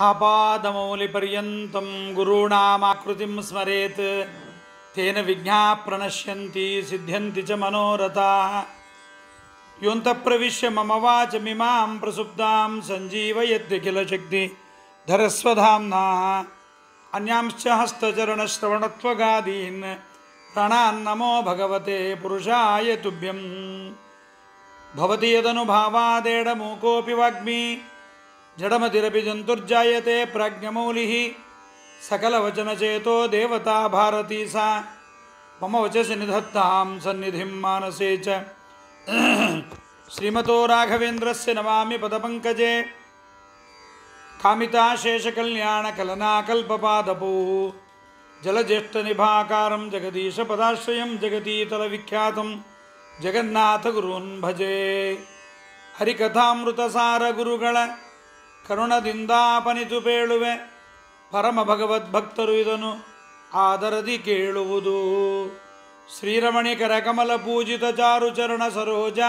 आपादमौलिपर्यन्तं गुरूणामाकृतिं स्मरेत् तेन विघ्नाः प्रणश्यन्ति सिद्ध्यन्ति च मनोरथाः। योऽन्तः प्रविश्य मम वाचमिमां प्रसुप्तां सञ्जीवयत्यखिलशक्तिधरस्वधाम्ना अन्यांश्च हस्तचरणश्रवणत्वगादीन् प्राणान्नमो भगवते पुरुषाय तुभ्यं। भवति यदनुभावादेडमूकोऽपि वाग्मी जडमतिरपि जन्तुर्जायते प्राज्ञमौलिः सकलवचनचेतो देवता भारती सा मम वचसि निधत्तां सन्निधिं मानसे च। श्रीमतो राघवेन्द्रस्य नमामि पदपङ्कजे कामिताशेषकल्याणकलनाकल्पपादपोः जलज्येष्ठनिभाकारं जगदीशपदाश्रयं जगतीतलविख्यातं जगन्नाथगुरून् भजे। ಹರಿಕಥಾಮೃತಸಾರ ಗುರುಗಳ ಕರುಣದಿಂದಾಪನಿತು ಪೇಳುವೆ ಪರಮ ಭಗವದ್ಭಕ್ತರು ಇದನ್ನು ಆದರದಿ ಕೇಳುವುದು. ಶ್ರೀರಮಣಿಕರ ಕಮಲ ಪೂಜಿತ ಚಾರು ಚರಣ ಸರೋಜ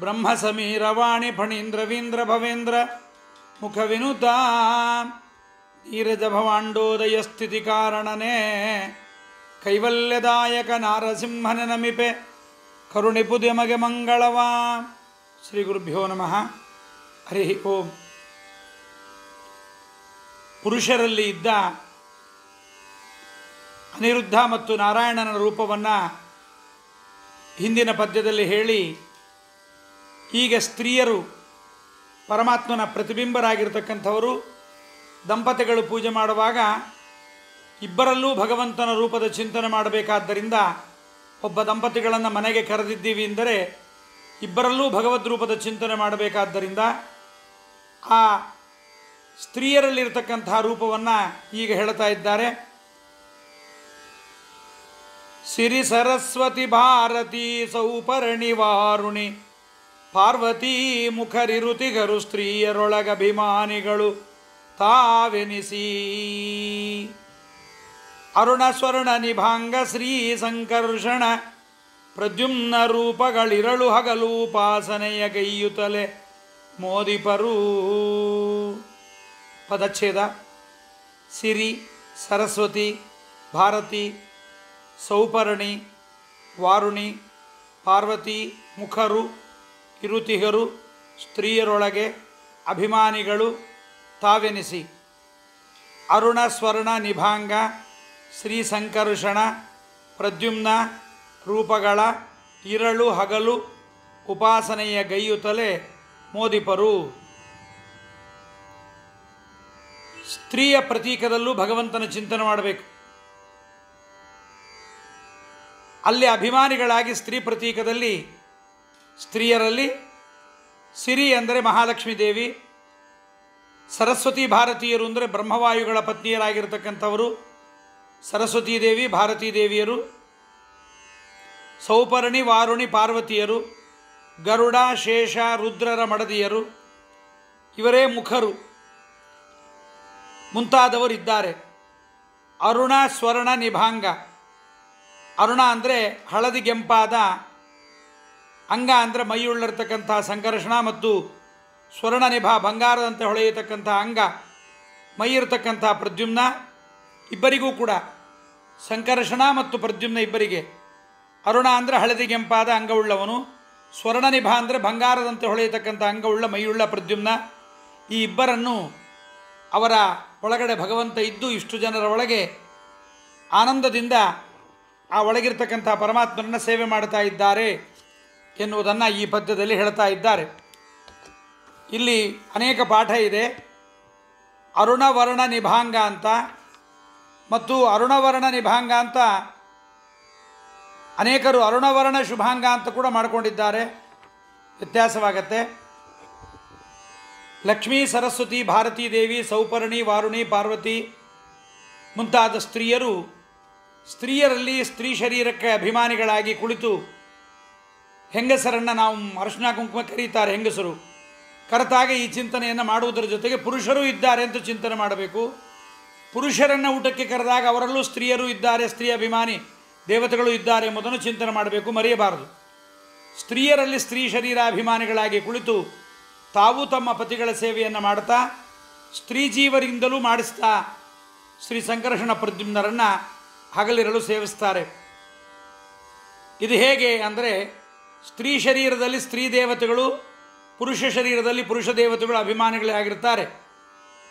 ಬ್ರಹ್ಮ ಸಮೀರವಾಣಿ ಫಣೀಂದ್ರವೀಂದ್ರ ಭವೇಂದ್ರ ಮುಖ ವಿನುತ ನೀರಜ ಭವಾಂಡೋದಯ ಸ್ಥಿತಿ ಕಾರಣನೇ ಕೈವಲ್ಯದಾಯಕ ನಾರಸಿಂಹನ ನಮಿಪೆ ಕರುಣಿಪುದೆ ಮಗೆ ಮಂಗಳವ. ಶ್ರೀ ಗುರುಭ್ಯೋ ನಮಃ. ಹರಿ ಓಂ. ಪುರುಷರಲ್ಲಿ ಇದ್ದ ಅನಿರುದ್ಧ ಮತ್ತು ನಾರಾಯಣನ ರೂಪವನ್ನು ಹಿಂದಿನ ಪದ್ಯದಲ್ಲಿ ಹೇಳಿ, ಈಗ ಸ್ತ್ರೀಯರು ಪರಮಾತ್ಮನ ಪ್ರತಿಬಿಂಬರಾಗಿರ್ತಕ್ಕಂಥವರು ದಂಪತಿಗಳು ಪೂಜೆ ಮಾಡುವಾಗ ಇಬ್ಬರಲ್ಲೂ ಭಗವಂತನ ರೂಪದ ಚಿಂತನೆ ಮಾಡಬೇಕಾದ್ದರಿಂದ ಒಬ್ಬ ದಂಪತಿಗಳನ್ನು ಮನೆಗೆ ಕರೆದಿದ್ದೀವಿ ಎಂದರೆ ಇಬ್ಬರಲ್ಲೂ ಭಗವದ್ ರೂಪದ ಚಿಂತನೆ ಮಾಡಬೇಕಾದ್ದರಿಂದ ಆ ಸ್ತ್ರೀಯರಲ್ಲಿರ್ತಕ್ಕಂತಹ ರೂಪವನ್ನು ಈಗ ಹೇಳ್ತಾ ಇದ್ದಾರೆ. ಸಿರಿ ಸರಸ್ವತಿ ಭಾರತಿ ಸೌಪರ್ಣಿ ವಾರುಣಿ ಪಾರ್ವತಿ ಮುಖರಿರುತಿಗರು ಸ್ತ್ರೀಯರೊಳಗಭಿಮಾನಿಗಳು ತಾವೆನಿಸಿ ಅರುಣ ಸ್ವರ್ಣ ನಿಭಾಂಗ ಶ್ರೀ ಸಂಕರ್ಷಣ ಪ್ರದ್ಯುಮ್ನ ರೂಪಗಳಿರಳು ಹಗಲು ಉಪಾಸನೆಯ ಗೈಯುತ್ತಲೆ ಮೋದಿಪರು. ಪದಚ್ಛೇದ. ಸಿರಿ, ಸರಸ್ವತಿ, ಭಾರತಿ, ಸೌಪರ್ಣಿ, ವಾರುಣಿ, ಪಾರ್ವತಿ, ಮುಖರು, ಇರುತಿಗರು, ಸ್ತ್ರೀಯರೊಳಗೆ ಅಭಿಮಾನಿಗಳು ತಾವೆನಿಸಿ ಅರುಣ ಸ್ವರ್ಣ ನಿಭಾಂಗ ಶ್ರೀ ಸಂಕರ್ಷಣ ಪ್ರದ್ಯುಮ್ನ ರೂಪಗಳ ಇರಳು ಹಗಲು ಉಪಾಸನೆಯ ಗೈಯುತ್ತಲೆ ಮೋದಿಪರು. ಸ್ತ್ರೀಯ ಪ್ರತೀಕದಲ್ಲೂ ಭಗವಂತನ ಚಿಂತನೆ ಮಾಡಬೇಕು. ಅಲ್ಲಿ ಅಭಿಮಾನಿಗಳಾಗಿ ಸ್ತ್ರೀ ಪ್ರತೀಕದಲ್ಲಿ ಸ್ತ್ರೀಯರಲ್ಲಿ ಸಿರಿ ಅಂದರೆ ಮಹಾಲಕ್ಷ್ಮೀ ದೇವಿ, ಸರಸ್ವತಿ ಭಾರತೀಯರು ಅಂದರೆ ಬ್ರಹ್ಮವಾಯುಗಳ ಪತ್ನಿಯರಾಗಿರ್ತಕ್ಕಂಥವರು ಸರಸ್ವತೀ ದೇವಿ ಭಾರತೀ ದೇವಿಯರು, ಸೌಪರ್ಣಿ ವಾರುಣಿ ಪಾರ್ವತಿಯರು, ಗರುಡ ಶೇಷ ರುದ್ರರ ಮಡದಿಯರು ಇವರೇ ಮುಖರು ಮುಂತಾದವರಿದ್ದಾರೆ. ಅರುಣ ಸ್ವರ್ಣ ನಿಭಾಂಗ. ಅರುಣ ಅಂದರೆ ಹಳದಿಗೆಂಪಾದ, ಅಂಗ ಅಂದರೆ ಮೈಯುಳ್ಳಿರ್ತಕ್ಕಂಥ ಸಂಕರ್ಷಣ, ಮತ್ತು ಸ್ವರ್ಣ ನಿಭಾ ಬಂಗಾರದಂತೆ ಹೊಳೆಯತಕ್ಕಂಥ ಅಂಗ ಮೈಯಿರ್ತಕ್ಕಂಥ ಪ್ರದ್ಯುಮ್ನ. ಇಬ್ಬರಿಗೂ ಕೂಡ ಸಂಕರ್ಷಣ ಮತ್ತು ಪ್ರದ್ಯುಮ್ನ ಇಬ್ಬರಿಗೆ ಅರುಣ ಅಂದರೆ ಹಳದಿಗೆಂಪಾದ ಅಂಗವುಳ್ಳವನು, ಸ್ವರ್ಣನಿಭ ಅಂದರೆ ಬಂಗಾರದಂತೆ ಹೊಳೆಯತಕ್ಕಂಥ ಅಂಗವುಳ್ಳ ಮೈಯುಳ್ಳ ಪ್ರದ್ಯುಮ್ನ. ಈ ಇಬ್ಬರನ್ನು ಅವರ ಒಳಗಡೆ ಭಗವಂತ ಇದ್ದು ಇಷ್ಟು ಜನರ ಒಳಗೆ ಆನಂದದಿಂದ ಆ ಒಳಗಿರ್ತಕ್ಕಂಥ ಪರಮಾತ್ಮನನ್ನು ಸೇವೆ ಮಾಡ್ತಾ ಇದ್ದಾರೆ ಎನ್ನುವುದನ್ನು ಈ ಪದ್ಯದಲ್ಲಿ ಹೇಳ್ತಾ ಇದ್ದಾರೆ. ಇಲ್ಲಿ ಅನೇಕ ಪಾಠ ಇದೆ. ಅರುಣವರ್ಣ ನಿಭಾಂಗ ಅಂತ ಮತ್ತು ಅರುಣವರ್ಣ ನಿಭಾಂಗ ಅಂತ ಅನೇಕರು ಅರುಣವರ್ಣ ಶುಭಾಂಗ ಅಂತ ಕೂಡ ಮಾಡಿಕೊಂಡಿದ್ದಾರೆ. ವ್ಯತ್ಯಾಸವಾಗತ್ತೆ. ಲಕ್ಷ್ಮೀ ಸರಸ್ವತಿ ಭಾರತೀ ದೇವಿ ಸೌಪರ್ಣಿ ವಾರುಣಿ ಪಾರ್ವತಿ ಮುಂತಾದ ಸ್ತ್ರೀಯರು ಸ್ತ್ರೀಯರಲ್ಲಿ ಸ್ತ್ರೀ ಶರೀರಕ್ಕೆ ಅಭಿಮಾನಿಗಳಾಗಿ ಕುಳಿತು ಹೆಂಗಸರನ್ನು ನಾವು ಅರಶಿನ ಕುಂಕುಮ ಕರೀತಾರೆ ಹೆಂಗಸರು, ಕರೆತಾಗ ಈ ಚಿಂತನೆಯನ್ನು ಮಾಡುವುದರ ಜೊತೆಗೆ ಪುರುಷರೂ ಇದ್ದಾರೆ ಅಂತ ಚಿಂತನೆ ಮಾಡಬೇಕು. ಪುರುಷರನ್ನು ಊಟಕ್ಕೆ ಕರೆದಾಗ ಅವರಲ್ಲೂ ಸ್ತ್ರೀಯರು ಇದ್ದಾರೆ, ಸ್ತ್ರೀ ಅಭಿಮಾನಿ ದೇವತೆಗಳು ಇದ್ದಾರೆ ಎಂಬುದನ್ನು ಚಿಂತನೆ ಮಾಡಬೇಕು, ಮರೆಯಬಾರದು. ಸ್ತ್ರೀಯರಲ್ಲಿ ಸ್ತ್ರೀ ಶರೀರಾಭಿಮಾನಿಗಳಾಗಿ ಕುಳಿತು ತಾವು ತಮ್ಮ ಪತಿಗಳ ಸೇವೆಯನ್ನು ಮಾಡ್ತಾ ಸ್ತ್ರೀ ಜೀವರಿಂದಲೂ ಮಾಡಿಸ್ತಾ ಶ್ರೀ ಸಂಕರ್ಷಣ ಪ್ರದ್ಯುಮ್ನರನ್ನು ಹಗಲಿರಲು ಸೇವಿಸ್ತಾರೆ. ಇದು ಹೇಗೆ ಅಂದರೆ, ಸ್ತ್ರೀ ಶರೀರದಲ್ಲಿ ಸ್ತ್ರೀ ದೇವತೆಗಳು, ಪುರುಷ ಶರೀರದಲ್ಲಿ ಪುರುಷ ದೇವತೆಗಳು ಅಭಿಮಾನಿಗಳೇ ಆಗಿರ್ತಾರೆ.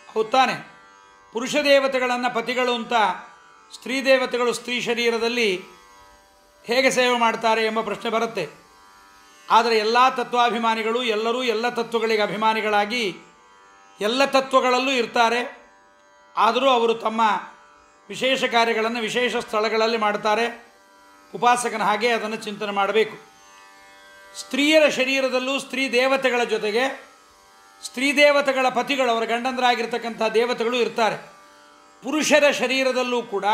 ಹೌದು ತಾನೆ? ಪುರುಷ ದೇವತೆಗಳನ್ನು ಪತಿಗಳು ಅಂತ ಸ್ತ್ರೀ ದೇವತೆಗಳು ಸ್ತ್ರೀ ಶರೀರದಲ್ಲಿ ಹೇಗೆ ಸೇವೆ ಮಾಡ್ತಾರೆ ಎಂಬ ಪ್ರಶ್ನೆ ಬರುತ್ತೆ. ಆದರೆ ಎಲ್ಲ ತತ್ವಾಭಿಮಾನಿಗಳು ಎಲ್ಲರೂ ಎಲ್ಲ ತತ್ವಗಳಿಗೆ ಅಭಿಮಾನಿಗಳಾಗಿ ಎಲ್ಲ ತತ್ವಗಳಲ್ಲೂ ಇರ್ತಾರೆ. ಆದರೂ ಅವರು ತಮ್ಮ ವಿಶೇಷ ಕಾರ್ಯಗಳನ್ನು ವಿಶೇಷ ಸ್ಥಳಗಳಲ್ಲಿ ಮಾಡ್ತಾರೆ. ಉಪಾಸಕನ ಹಾಗೆ ಅದನ್ನು ಚಿಂತನೆ ಮಾಡಬೇಕು. ಸ್ತ್ರೀಯರ ಶರೀರದಲ್ಲೂ ಸ್ತ್ರೀ ದೇವತೆಗಳ ಜೊತೆಗೆ ಸ್ತ್ರೀ ದೇವತೆಗಳ ಪತಿಗಳು, ಅವರ ಗಂಡಂದರಾಗಿರ್ತಕ್ಕಂಥ ದೇವತೆಗಳು ಇರ್ತಾರೆ. ಪುರುಷರ ಶರೀರದಲ್ಲೂ ಕೂಡ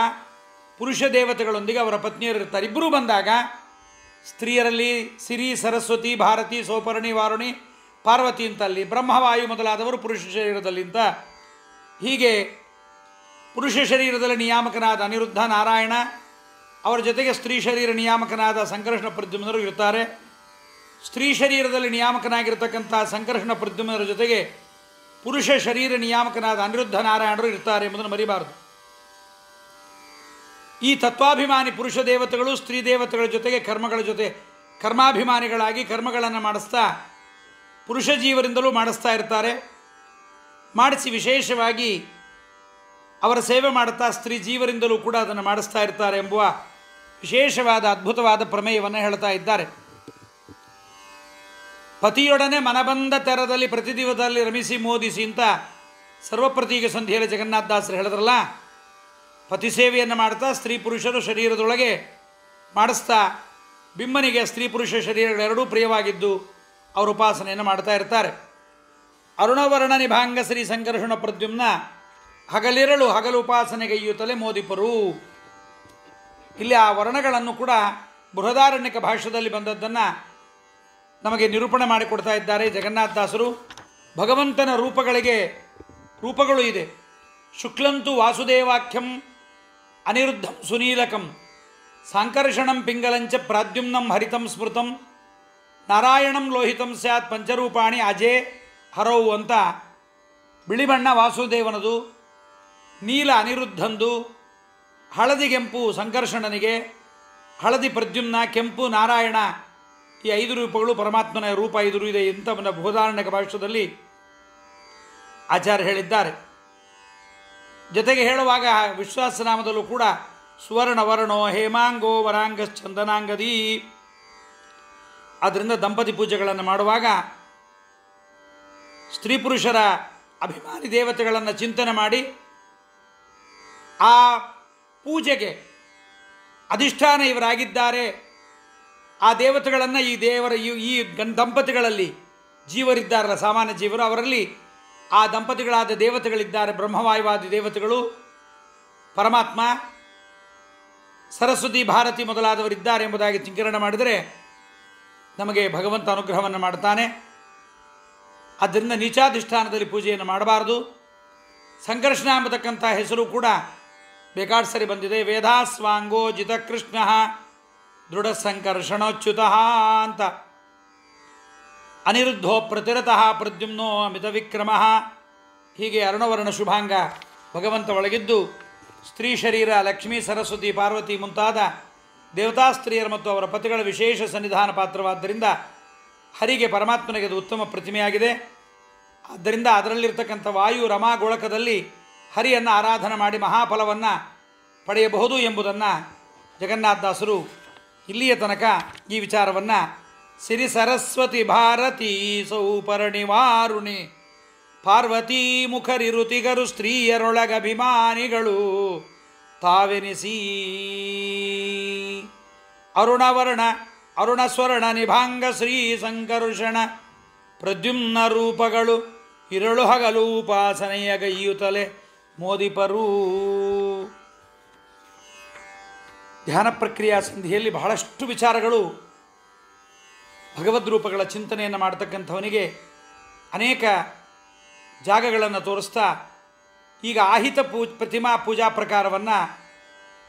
ಪುರುಷ ದೇವತೆಗಳೊಂದಿಗೆ ಅವರ ಪತ್ನಿಯರು ಇರ್ತಾರೆ. ಇಬ್ಬರೂ ಬಂದಾಗ ಸ್ತ್ರೀಯರಲ್ಲಿ ಸಿರಿ, ಸರಸ್ವತಿ, ಭಾರತಿ, ಸೌಪರ್ಣಿ, ವಾರುಣಿ, ಪಾರ್ವತಿ ಅಂತಲ್ಲಿ, ಬ್ರಹ್ಮವಾಯು ಮೊದಲಾದವರು ಪುರುಷ ಶರೀರದಲ್ಲಿ ಅಂತ. ಹೀಗೆ ಪುರುಷ ಶರೀರದಲ್ಲಿ ನಿಯಾಮಕನಾದ ಅನಿರುದ್ಧ, ನಾರಾಯಣ, ಅವರ ಜೊತೆಗೆ ಸ್ತ್ರೀ ಶರೀರ ನಿಯಾಮಕನಾದ ಸಂಕರ್ಷಣ ಪ್ರದ್ಯುಮ್ನರು ಇರ್ತಾರೆ. ಸ್ತ್ರೀ ಶರೀರದಲ್ಲಿ ನಿಯಾಮಕನಾಗಿರ್ತಕ್ಕಂಥ ಸಂಕರ್ಷಣ ಪ್ರದ್ಯುಮ್ನರ ಜೊತೆಗೆ ಪುರುಷ ಶರೀರ ನಿಯಾಮಕನಾದ ಅನಿರುದ್ಧ ನಾರಾಯಣರು ಇರ್ತಾರೆ ಎಂಬುದನ್ನು ಮರಿಬಾರದು. ಈ ತತ್ವಾಭಿಮಾನಿ ಪುರುಷ ದೇವತೆಗಳು ಸ್ತ್ರೀ ದೇವತೆಗಳ ಜೊತೆಗೆ ಕರ್ಮಗಳ ಜೊತೆ ಕರ್ಮಾಭಿಮಾನಿಗಳಾಗಿ ಕರ್ಮಗಳನ್ನು ಮಾಡಿಸ್ತಾ ಪುರುಷ ಜೀವರಿಂದಲೂ ಮಾಡಿಸ್ತಾ ಇರ್ತಾರೆ. ಮಾಡಿಸಿ ವಿಶೇಷವಾಗಿ ಅವರ ಸೇವೆ ಮಾಡುತ್ತಾ ಸ್ತ್ರೀ ಜೀವರಿಂದಲೂ ಕೂಡ ಅದನ್ನು ಮಾಡಿಸ್ತಾ ಇರ್ತಾರೆ ಎಂಬುವ ವಿಶೇಷವಾದ ಅದ್ಭುತವಾದ ಪ್ರಮೇಯವನ್ನು ಹೇಳ್ತಾ ಇದ್ದಾರೆ. ಪತಿಯೊಡನೆ ಮನಬಂದ ತೆರದಲ್ಲಿ ಪ್ರತಿದಿವಸದಲ್ಲಿ ರಮಿಸಿ ಮೋದಿಸಿ ಅಂತ ಸರ್ವಪ್ರತೀಕ ಸಂಧಿಯಲ್ಲಿ ಜಗನ್ನಾಥದಾಸರು ಹೇಳಿದ್ರಲ್ಲ. ಪತಿ ಸೇವೆಯನ್ನು ಮಾಡ್ತಾ ಸ್ತ್ರೀ ಪುರುಷರು ಶರೀರದೊಳಗೆ ಮಾಡಿಸ್ತಾ ಬಿಮ್ಮನಿಗೆ ಸ್ತ್ರೀ ಪುರುಷ ಶರೀರಗಳೆರಡೂ ಪ್ರಿಯವಾಗಿದ್ದು ಅವರು ಉಪಾಸನೆಯನ್ನು ಮಾಡ್ತಾ ಇರ್ತಾರೆ. ಅರುಣವರ್ಣ ನಿಭಾಂಗ ಶ್ರೀ ಸಂಕರ್ಷಣ ಪ್ರದ್ಯುಮ್ನ ಹಗಲಿರಳು ಹಗಲು ಉಪಾಸನೆಗೈಯುತ್ತಲೇ ಮೋದಿಪರು. ಇಲ್ಲಿ ಆ ವರ್ಣಗಳನ್ನು ಕೂಡ ಬೃಹದಾರಣ್ಯಕ ಭಾಷ್ಯದಲ್ಲಿ ಬಂದದ್ದನ್ನು ನಮಗೆ ನಿರೂಪಣೆ ಮಾಡಿಕೊಡ್ತಾ ಇದ್ದಾರೆ ಜಗನ್ನಾಥದಾಸರು. ಭಗವಂತನ ರೂಪಗಳು ಇದೆ. ಶುಕ್ಲಂತು ವಾಸುದೇವಾಖ್ಯಂ ಅನಿರುದ್ಧಂ ಸುನೀಲಕಂ ಸಾಂಕರ್ಷಣಂ ಪಿಂಗಲಂಚ ಪ್ರಾದ್ಯುಮ್ನಂ ಹರಿತಂ ಸ್ಮೃತಂ ನಾರಾಯಣಂ ಲೋಹಿತಂ ಸ್ಯಾತ್ ಪಂಚರೂಪಾಣಿ ಅಜೇ ಹರೌ ಅಂತ ಬಿಳಿ ಬಣ್ಣ ವಾಸುದೇವನದು, ನೀಲ ಅನಿರುದ್ಧಂದು, ಹಳದಿಗೆಂಪು ಸಂಕರ್ಷಣನಿಗೆ, ಹಳದಿ ಪ್ರದ್ಯುಮ್ನ, ಕೆಂಪು ನಾರಾಯಣ, ಈ 5 ರೂಪಗಳು ಪರಮಾತ್ಮನ ರೂಪ 5 ಇದೆ ಅಂತ ಬೃಹದಾರಣ್ಯಕ ಭಾಷ್ಯದಲ್ಲಿ ಆಚಾರ್ಯ ಹೇಳಿದ್ದಾರೆ. ಜೊತೆಗೆ ಹೇಳುವಾಗ ವಿಶ್ವಾಸನಾಮದಲ್ಲೂ ಕೂಡ ಸುವರ್ಣವರ್ಣೋ ಹೇಮಾಂಗೋ ವರಾಂಗಶ್ಚಂದನಾಂಗದಿ. ಆದ್ದರಿಂದ ದಂಪತಿ ಪೂಜೆಗಳನ್ನು ಮಾಡುವಾಗ ಸ್ತ್ರೀ ಪುರುಷರ ಅಭಿಮಾನಿ ದೇವತೆಗಳನ್ನು ಚಿಂತನೆ ಮಾಡಿ ಆ ಪೂಜೆಗೆ ಅಧಿಷ್ಠಾನ ಇವರಾಗಿದ್ದಾರೆ, ಆ ದೇವತೆಗಳನ್ನು ಈ ದಂಪತಿಗಳಲ್ಲಿ ಜೀವರಿದ್ದಾರಲ್ಲ, ಸಾಮಾನ್ಯ ಜೀವರು, ಅವರಲ್ಲಿ ಆ ದಂಪತಿಗಳಾದ ದೇವತೆಗಳಿದ್ದಾರೆ. ಬ್ರಹ್ಮವಾಯುವಾದಿ ದೇವತೆಗಳು, ಪರಮಾತ್ಮ, ಸರಸ್ವತಿ, ಭಾರತಿ ಮೊದಲಾದವರಿದ್ದಾರೆ ಎಂಬುದಾಗಿ ಚಿಂಕರಣೆ ಮಾಡಿದರೆ ನಮಗೆ ಭಗವಂತ ಅನುಗ್ರಹವನ್ನು ಮಾಡ್ತಾನೆ. ಆದ್ದರಿಂದ ನೀಚಾಧಿಷ್ಠಾನದಲ್ಲಿ ಪೂಜೆಯನ್ನು ಮಾಡಬಾರದು. ಸಂಕರ್ಷಣ ಎಂಬತಕ್ಕಂಥ ಹೆಸರು ಕೂಡ ಬೇಕಾದ ಸರಿ ಬಂದಿದೆ. ವೇದಾಸ್ವಾಂಗೋ ಜಿತಕೃಷ್ಣ ದೃಢ ಸಂಕರ್ಷಣೋಚ್ಯುತಃ ಅಂತ. ಅನಿರುದ್ಧೋ ಪ್ರತಿರತಃ ಪ್ರದ್ಯುಮ್ನೋ ಅಮಿತ ವಿಕ್ರಮ. ಹೀಗೆ ಅರುಣವರ್ಣ ಶುಭಾಂಗ ಭಗವಂತ ಒಳಗಿದ್ದು ಸ್ತ್ರೀ ಶರೀರ ಲಕ್ಷ್ಮೀ, ಸರಸ್ವತಿ, ಪಾರ್ವತಿ ಮುಂತಾದ ದೇವತಾ ಸ್ತ್ರೀಯರು ಮತ್ತು ಅವರ ಪತಿಗಳ ವಿಶೇಷ ಸನ್ನಿಧಾನ ಪಾತ್ರವಾದ್ದರಿಂದ ಹರಿಗೆ, ಪರಮಾತ್ಮನಿಗೆ ಅದು ಉತ್ತಮ ಪ್ರತಿಮೆಯಾಗಿದೆ. ಆದ್ದರಿಂದ ಅದರಲ್ಲಿರ್ತಕ್ಕಂಥ ವಾಯು ರಮಾ ಗೋಳಕದಲ್ಲಿ ಹರಿಯನ್ನು ಆರಾಧನೆ ಮಾಡಿ ಮಹಾಫಲವನ್ನು ಪಡೆಯಬಹುದು ಎಂಬುದನ್ನು ಜಗನ್ನಾಥದಾಸರು ಇಲ್ಲಿಯ ತನಕ ಈ ವಿಚಾರವನ್ನು ಸಿರಿ ಸರಸ್ವತಿ ಭಾರತೀ ಸೌಪರ್ಣಿ ವಾರುಣಿ ಪಾರ್ವತೀ ಮುಖರಿರುತಿಗರು ಸ್ತ್ರೀಯರೊಳಗಭಿಮಾನಿಗಳು ತಾವೆನಿಸಿ ಅರುಣ ಸ್ವರ್ಣ ನಿಭಾಂಗ ಶ್ರೀ ಸಂಕರುಷಣ ಪ್ರದ್ಯುಮ್ನ ರೂಪಗಳು ಇರಳು ಹಗಲು ಉಪಾಸನೆಯ ಗೈಯುತ್ತಲೆ ಮೋದಿಪರು. ಧ್ಯಾನ ಪ್ರಕ್ರಿಯಾ ಸಂಧಿಯಲ್ಲಿ ಬಹಳಷ್ಟು ವಿಚಾರಗಳು, ಭಗವದ್ ರೂಪಗಳ ಚಿಂತನೆಯನ್ನು ಮಾಡತಕ್ಕಂಥವನಿಗೆ ಅನೇಕ ಜಾಗಗಳನ್ನು ತೋರಿಸ್ತಾ ಈಗ ಆಹಿತ ಪ್ರತಿಮಾ ಪೂಜಾ ಪ್ರಕಾರವನ್ನು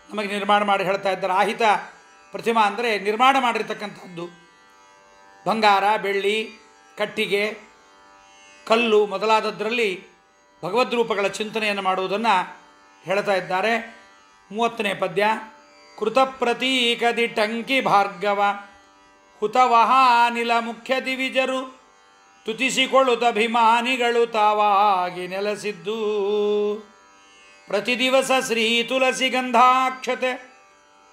ನಮಗೆ ನಿರ್ಮಾಣ ಮಾಡಿ ಹೇಳ್ತಾ ಇದ್ದಾರೆ. ಆಹಿತ ಪ್ರತಿಮಾ ಅಂದರೆ ನಿರ್ಮಾಣ ಮಾಡಿರ್ತಕ್ಕಂಥದ್ದು ಬಂಗಾರ, ಬೆಳ್ಳಿ, ಕಟ್ಟಿಗೆ, ಕಲ್ಲು ಮೊದಲಾದದ್ರಲ್ಲಿ ಭಗವದ್ರೂಪಗಳ ಚಿಂತನೆಯನ್ನು ಮಾಡುವುದನ್ನು ಹೇಳ್ತಾ ಇದ್ದಾರೆ. 30ನೇ ಪದ್ಯ. ಕೃತಪ್ರತೀಕದಿ ಟಂಕಿ ಭಾರ್ಗವ ಹುತವಹಾನಿಲ ಮುಖ್ಯ ದಿವಿಜರು ತುತಿಸಿಕೊಳ್ಳುತ್ತಭಿಮಾನಿಗಳು ತಾವಾಗಿ ನೆಲೆಸಿದ್ದು. ಪ್ರತಿ ದಿವಸ ಶ್ರೀ ತುಳಸಿ ಗಂಧಾಕ್ಷತೆ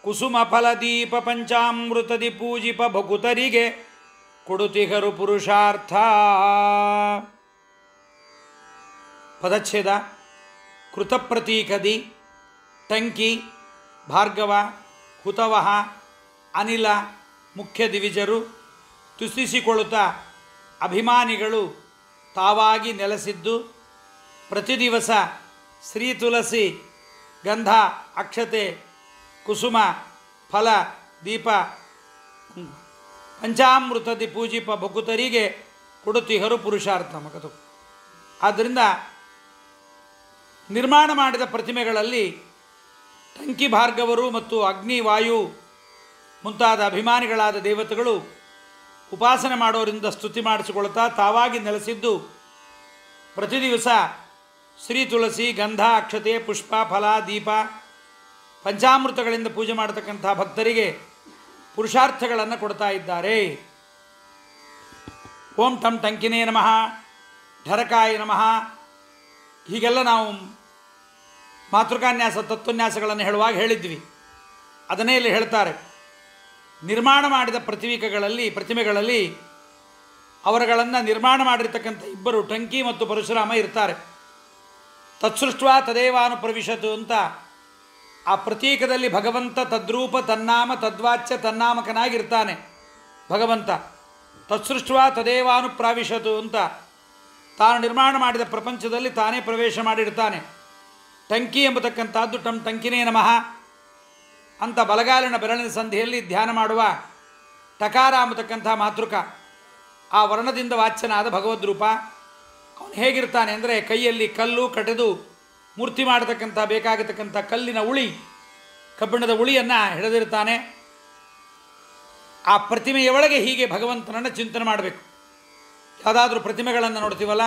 ಕುಸುಮ ಫಲದೀಪ ಪಂಚಾಮೃತದಿ ಪೂಜಿಪ ಭಕುತರಿಗೆ ಕೊಡುತಿಗರು ಪುರುಷಾರ್ಥ. ಪದಚ್ಛೇದ. ಕೃತಪ್ರತೀಕದಿ ಟಂಕಿ ಭಾರ್ಗವ ಹುತವಹ ಅನಿಲ ಮುಖ್ಯ ದಿವಿಜರು ತುಸಿಸಿಕೊಳ್ಳುತ್ತಾ ಅಭಿಮಾನಿಗಳು ತಾವಾಗಿ ನೆಲೆಸಿದ್ದು. ಪ್ರತಿ ದಿವಸ ಶ್ರೀ ತುಳಸಿ ಗಂಧ ಅಕ್ಷತೆ ಕುಸುಮ ಫಲ ದೀಪ ಪಂಚಾಮೃತದಿ ಪೂಜಿಪ ಭಕುತರಿಗೆ ಕೊಡುತ್ತಿಹರು ಪುರುಷಾರ್ಥ ಮಗದು. ಆದ್ದರಿಂದ ನಿರ್ಮಾಣ ಮಾಡಿದ ಪ್ರತಿಮೆಗಳಲ್ಲಿ ಟಂಕಿ ಭಾರ್ಗವರು ಮತ್ತು ಅಗ್ನಿ ವಾಯು ಮುಂತಾದ ಅಭಿಮಾನಿಗಳಾದ ದೇವತೆಗಳು ಉಪಾಸನೆ ಮಾಡೋರಿಂದ ಸ್ತುತಿ ಮಾಡಿಸಿಕೊಳ್ತಾ ತಾವಾಗಿ ನೆಲೆಸಿದ್ದು. ಪ್ರತಿ ದಿವಸ ಶ್ರೀ ತುಳಸಿ ಗಂಧ ಅಕ್ಷತೆ ಪುಷ್ಪ ಫಲ ದೀಪ ಪಂಚಾಮೃತಗಳಿಂದ ಪೂಜೆ ಮಾಡತಕ್ಕಂಥ ಭಕ್ತರಿಗೆ ಪುರುಷಾರ್ಥಗಳನ್ನು ಕೊಡ್ತಾ ಇದ್ದಾರೆ. ಓಂ ಟಂ ಟಂಕಿನೇ ನಮಃ, ಢರಕಾಯ ನಮಃ, ಹೀಗೆಲ್ಲ ನಾವು ಮಾತೃಕಾನ್ಯಾಸ ತತ್ವನ್ಯಾಸಗಳನ್ನು ಹೇಳುವಾಗ ಹೇಳಿದ್ವಿ. ಅದನ್ನೇ ಇಲ್ಲಿ ಹೇಳ್ತಾರೆ. ನಿರ್ಮಾಣ ಮಾಡಿದ ಪ್ರತಿಮೆಗಳಲ್ಲಿ ಅವರುಗಳನ್ನು ನಿರ್ಮಾಣ ಮಾಡಿರ್ತಕ್ಕಂಥ ಇಬ್ಬರು ಟಂಕಿ ಮತ್ತು ಪರಶುರಾಮ ಇರ್ತಾರೆ. ತತ್ಸೃಷ್ಟ್ವಾ ತದೇವಾನು ಪ್ರವಿಶತು ಅಂತ ಆ ಪ್ರತೀಕದಲ್ಲಿ ಭಗವಂತ ತದ್ರೂಪ ತನ್ನಾಮ ತದ್ವಾಚ್ಯ ತನ್ನಾಮಕನಾಗಿರ್ತಾನೆ. ಭಗವಂತ ತತ್ಸೃಷ್ಟ್ವಾ ತದೇವಾನು ಪ್ರಾವಿಶತು ಅಂತ ತಾನು ನಿರ್ಮಾಣ ಮಾಡಿದ ಪ್ರಪಂಚದಲ್ಲಿ ತಾನೇ ಪ್ರವೇಶ ಮಾಡಿರ್ತಾನೆ. ಟಂಕಿ ಎಂಬತಕ್ಕಂಥದ್ದು ಟಂ ಟಂಕಿನೇ ನಮಃ ಅಂತ ಬಲಗಾಲಿನ ಬೆರಳಿನ ಸಂಧಿಯಲ್ಲಿ ಧ್ಯಾನ ಮಾಡುವ ಟಕಾರ ಎಂಬತಕ್ಕಂಥ ಮಾತೃಕ, ಆ ವರ್ಣದಿಂದ ವಾಚ್ಯನಾದ ಭಗವದ್ರೂಪ. ಅವನು ಹೇಗಿರ್ತಾನೆ ಅಂದರೆ ಕೈಯಲ್ಲಿ ಕಲ್ಲು ಕಟೆದು ಮೂರ್ತಿ ಮಾಡತಕ್ಕಂಥ ಬೇಕಾಗತಕ್ಕಂಥ ಕಲ್ಲಿನ ಉಳಿ, ಕಬ್ಬಿಣದ ಉಳಿಯನ್ನು ಹಿಡಿದಿರ್ತಾನೆ. ಆ ಪ್ರತಿಮೆಯ ಒಳಗೆ ಹೀಗೆ ಭಗವಂತನನ್ನು ಚಿಂತನೆ ಮಾಡಬೇಕು. ಯಾವುದಾದ್ರೂ ಪ್ರತಿಮೆಗಳನ್ನು ನೋಡ್ತೀವಲ್ಲ,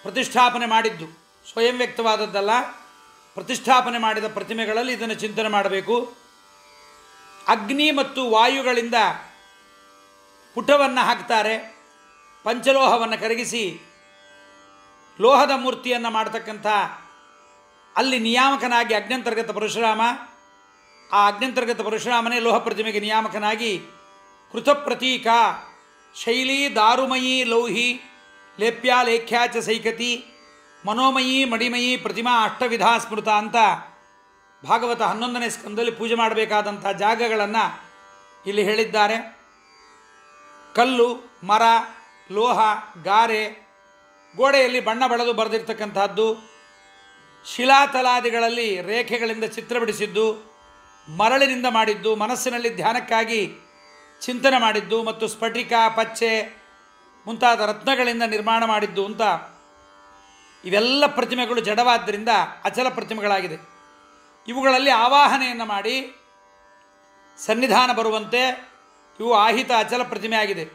ಪ್ರತಿಷ್ಠಾಪನೆ ಮಾಡಿದ್ದು ಸ್ವಯಂ ವ್ಯಕ್ತವಾದದ್ದಲ್ಲ, ಪ್ರತಿಷ್ಠಾಪನೆ ಮಾಡಿದ ಪ್ರತಿಮೆಗಳಲ್ಲಿ ಇದನ್ನು ಚಿಂತನೆ ಮಾಡಬೇಕು. ಅಗ್ನಿ ಮತ್ತು ವಾಯುಗಳಿಂದ ಪುಟವನ್ನು ಹಾಕ್ತಾರೆ. ಪಂಚಲೋಹವನ್ನು ಕರಗಿಸಿ ಲೋಹದ ಮೂರ್ತಿಯನ್ನು ಮಾಡತಕ್ಕಂಥ ಅಲ್ಲಿ ನಿಯಾಮಕನಾಗಿ ಅಗ್ನಂತರ್ಗತ ಪರಶುರಾಮ, ಆ ಅಗ್ನಂತರ್ಗತ ಪರಶುರಾಮನೇ ಲೋಹ ಪ್ರತಿಮೆಗೆ ನಿಯಾಮಕನಾಗಿ ಕೃತಪ್ರತೀಕ ಶೈಲಿ ದಾರುಮಯೀ ಲೌಹಿ ಲೇಪ್ಯ ಲೇಖ್ಯಾಚ ಸೈಕತಿ ಮನೋಮಯೀ ಮಡಿಮಯೀ ಪ್ರತಿಮಾ ಅಷ್ಟವಿಧಾ ಸ್ಮೃತ ಅಂತ ಭಾಗವತ 11ನೇ ಸ್ಕಂದದಲ್ಲಿ ಪೂಜೆ ಮಾಡಬೇಕಾದಂಥ ಜಾಗಗಳನ್ನು ಇಲ್ಲಿ ಹೇಳಿದ್ದಾರೆ. ಕಲ್ಲು, ಮರ, ಲೋಹ, ಗಾರೆ, ಗೋಡೆಯಲ್ಲಿ ಬಣ್ಣ ಬಳೆದು ಬರೆದಿರ್ತಕ್ಕಂಥದ್ದು, ಶಿಲಾತಲಾದಿಗಳಲ್ಲಿ ರೇಖೆಗಳಿಂದ ಚಿತ್ರ ಬಿಡಿಸಿದ್ದು, ಮರಳಿನಿಂದ ಮಾಡಿದ್ದು, ಮನಸ್ಸಿನಲ್ಲಿ ಧ್ಯಾನಕ್ಕಾಗಿ ಚಿಂತನೆ ಮಾಡಿದ್ದು ಮತ್ತು ಸ್ಫಟಿಕ ಪಚ್ಚೆ ಮುಂತಾದ ರತ್ನಗಳಿಂದ ನಿರ್ಮಾಣ ಮಾಡಿದ್ದು ಅಂತ ಇವೆಲ್ಲ ಪ್ರತಿಮೆಗಳು ಜಡವಾದ್ದರಿಂದ ಅಚಲ ಪ್ರತಿಮೆಗಳಾಗಿದೆ. ಇವುಗಳಲ್ಲಿ ಆವಾಹನೆಯನ್ನು ಮಾಡಿ ಸನ್ನಿಧಾನ ಬರುವಂತೆ ಇವು ಆಹಿತ ಅಚಲ ಪ್ರತಿಮೆ ಆಗಿದೆ.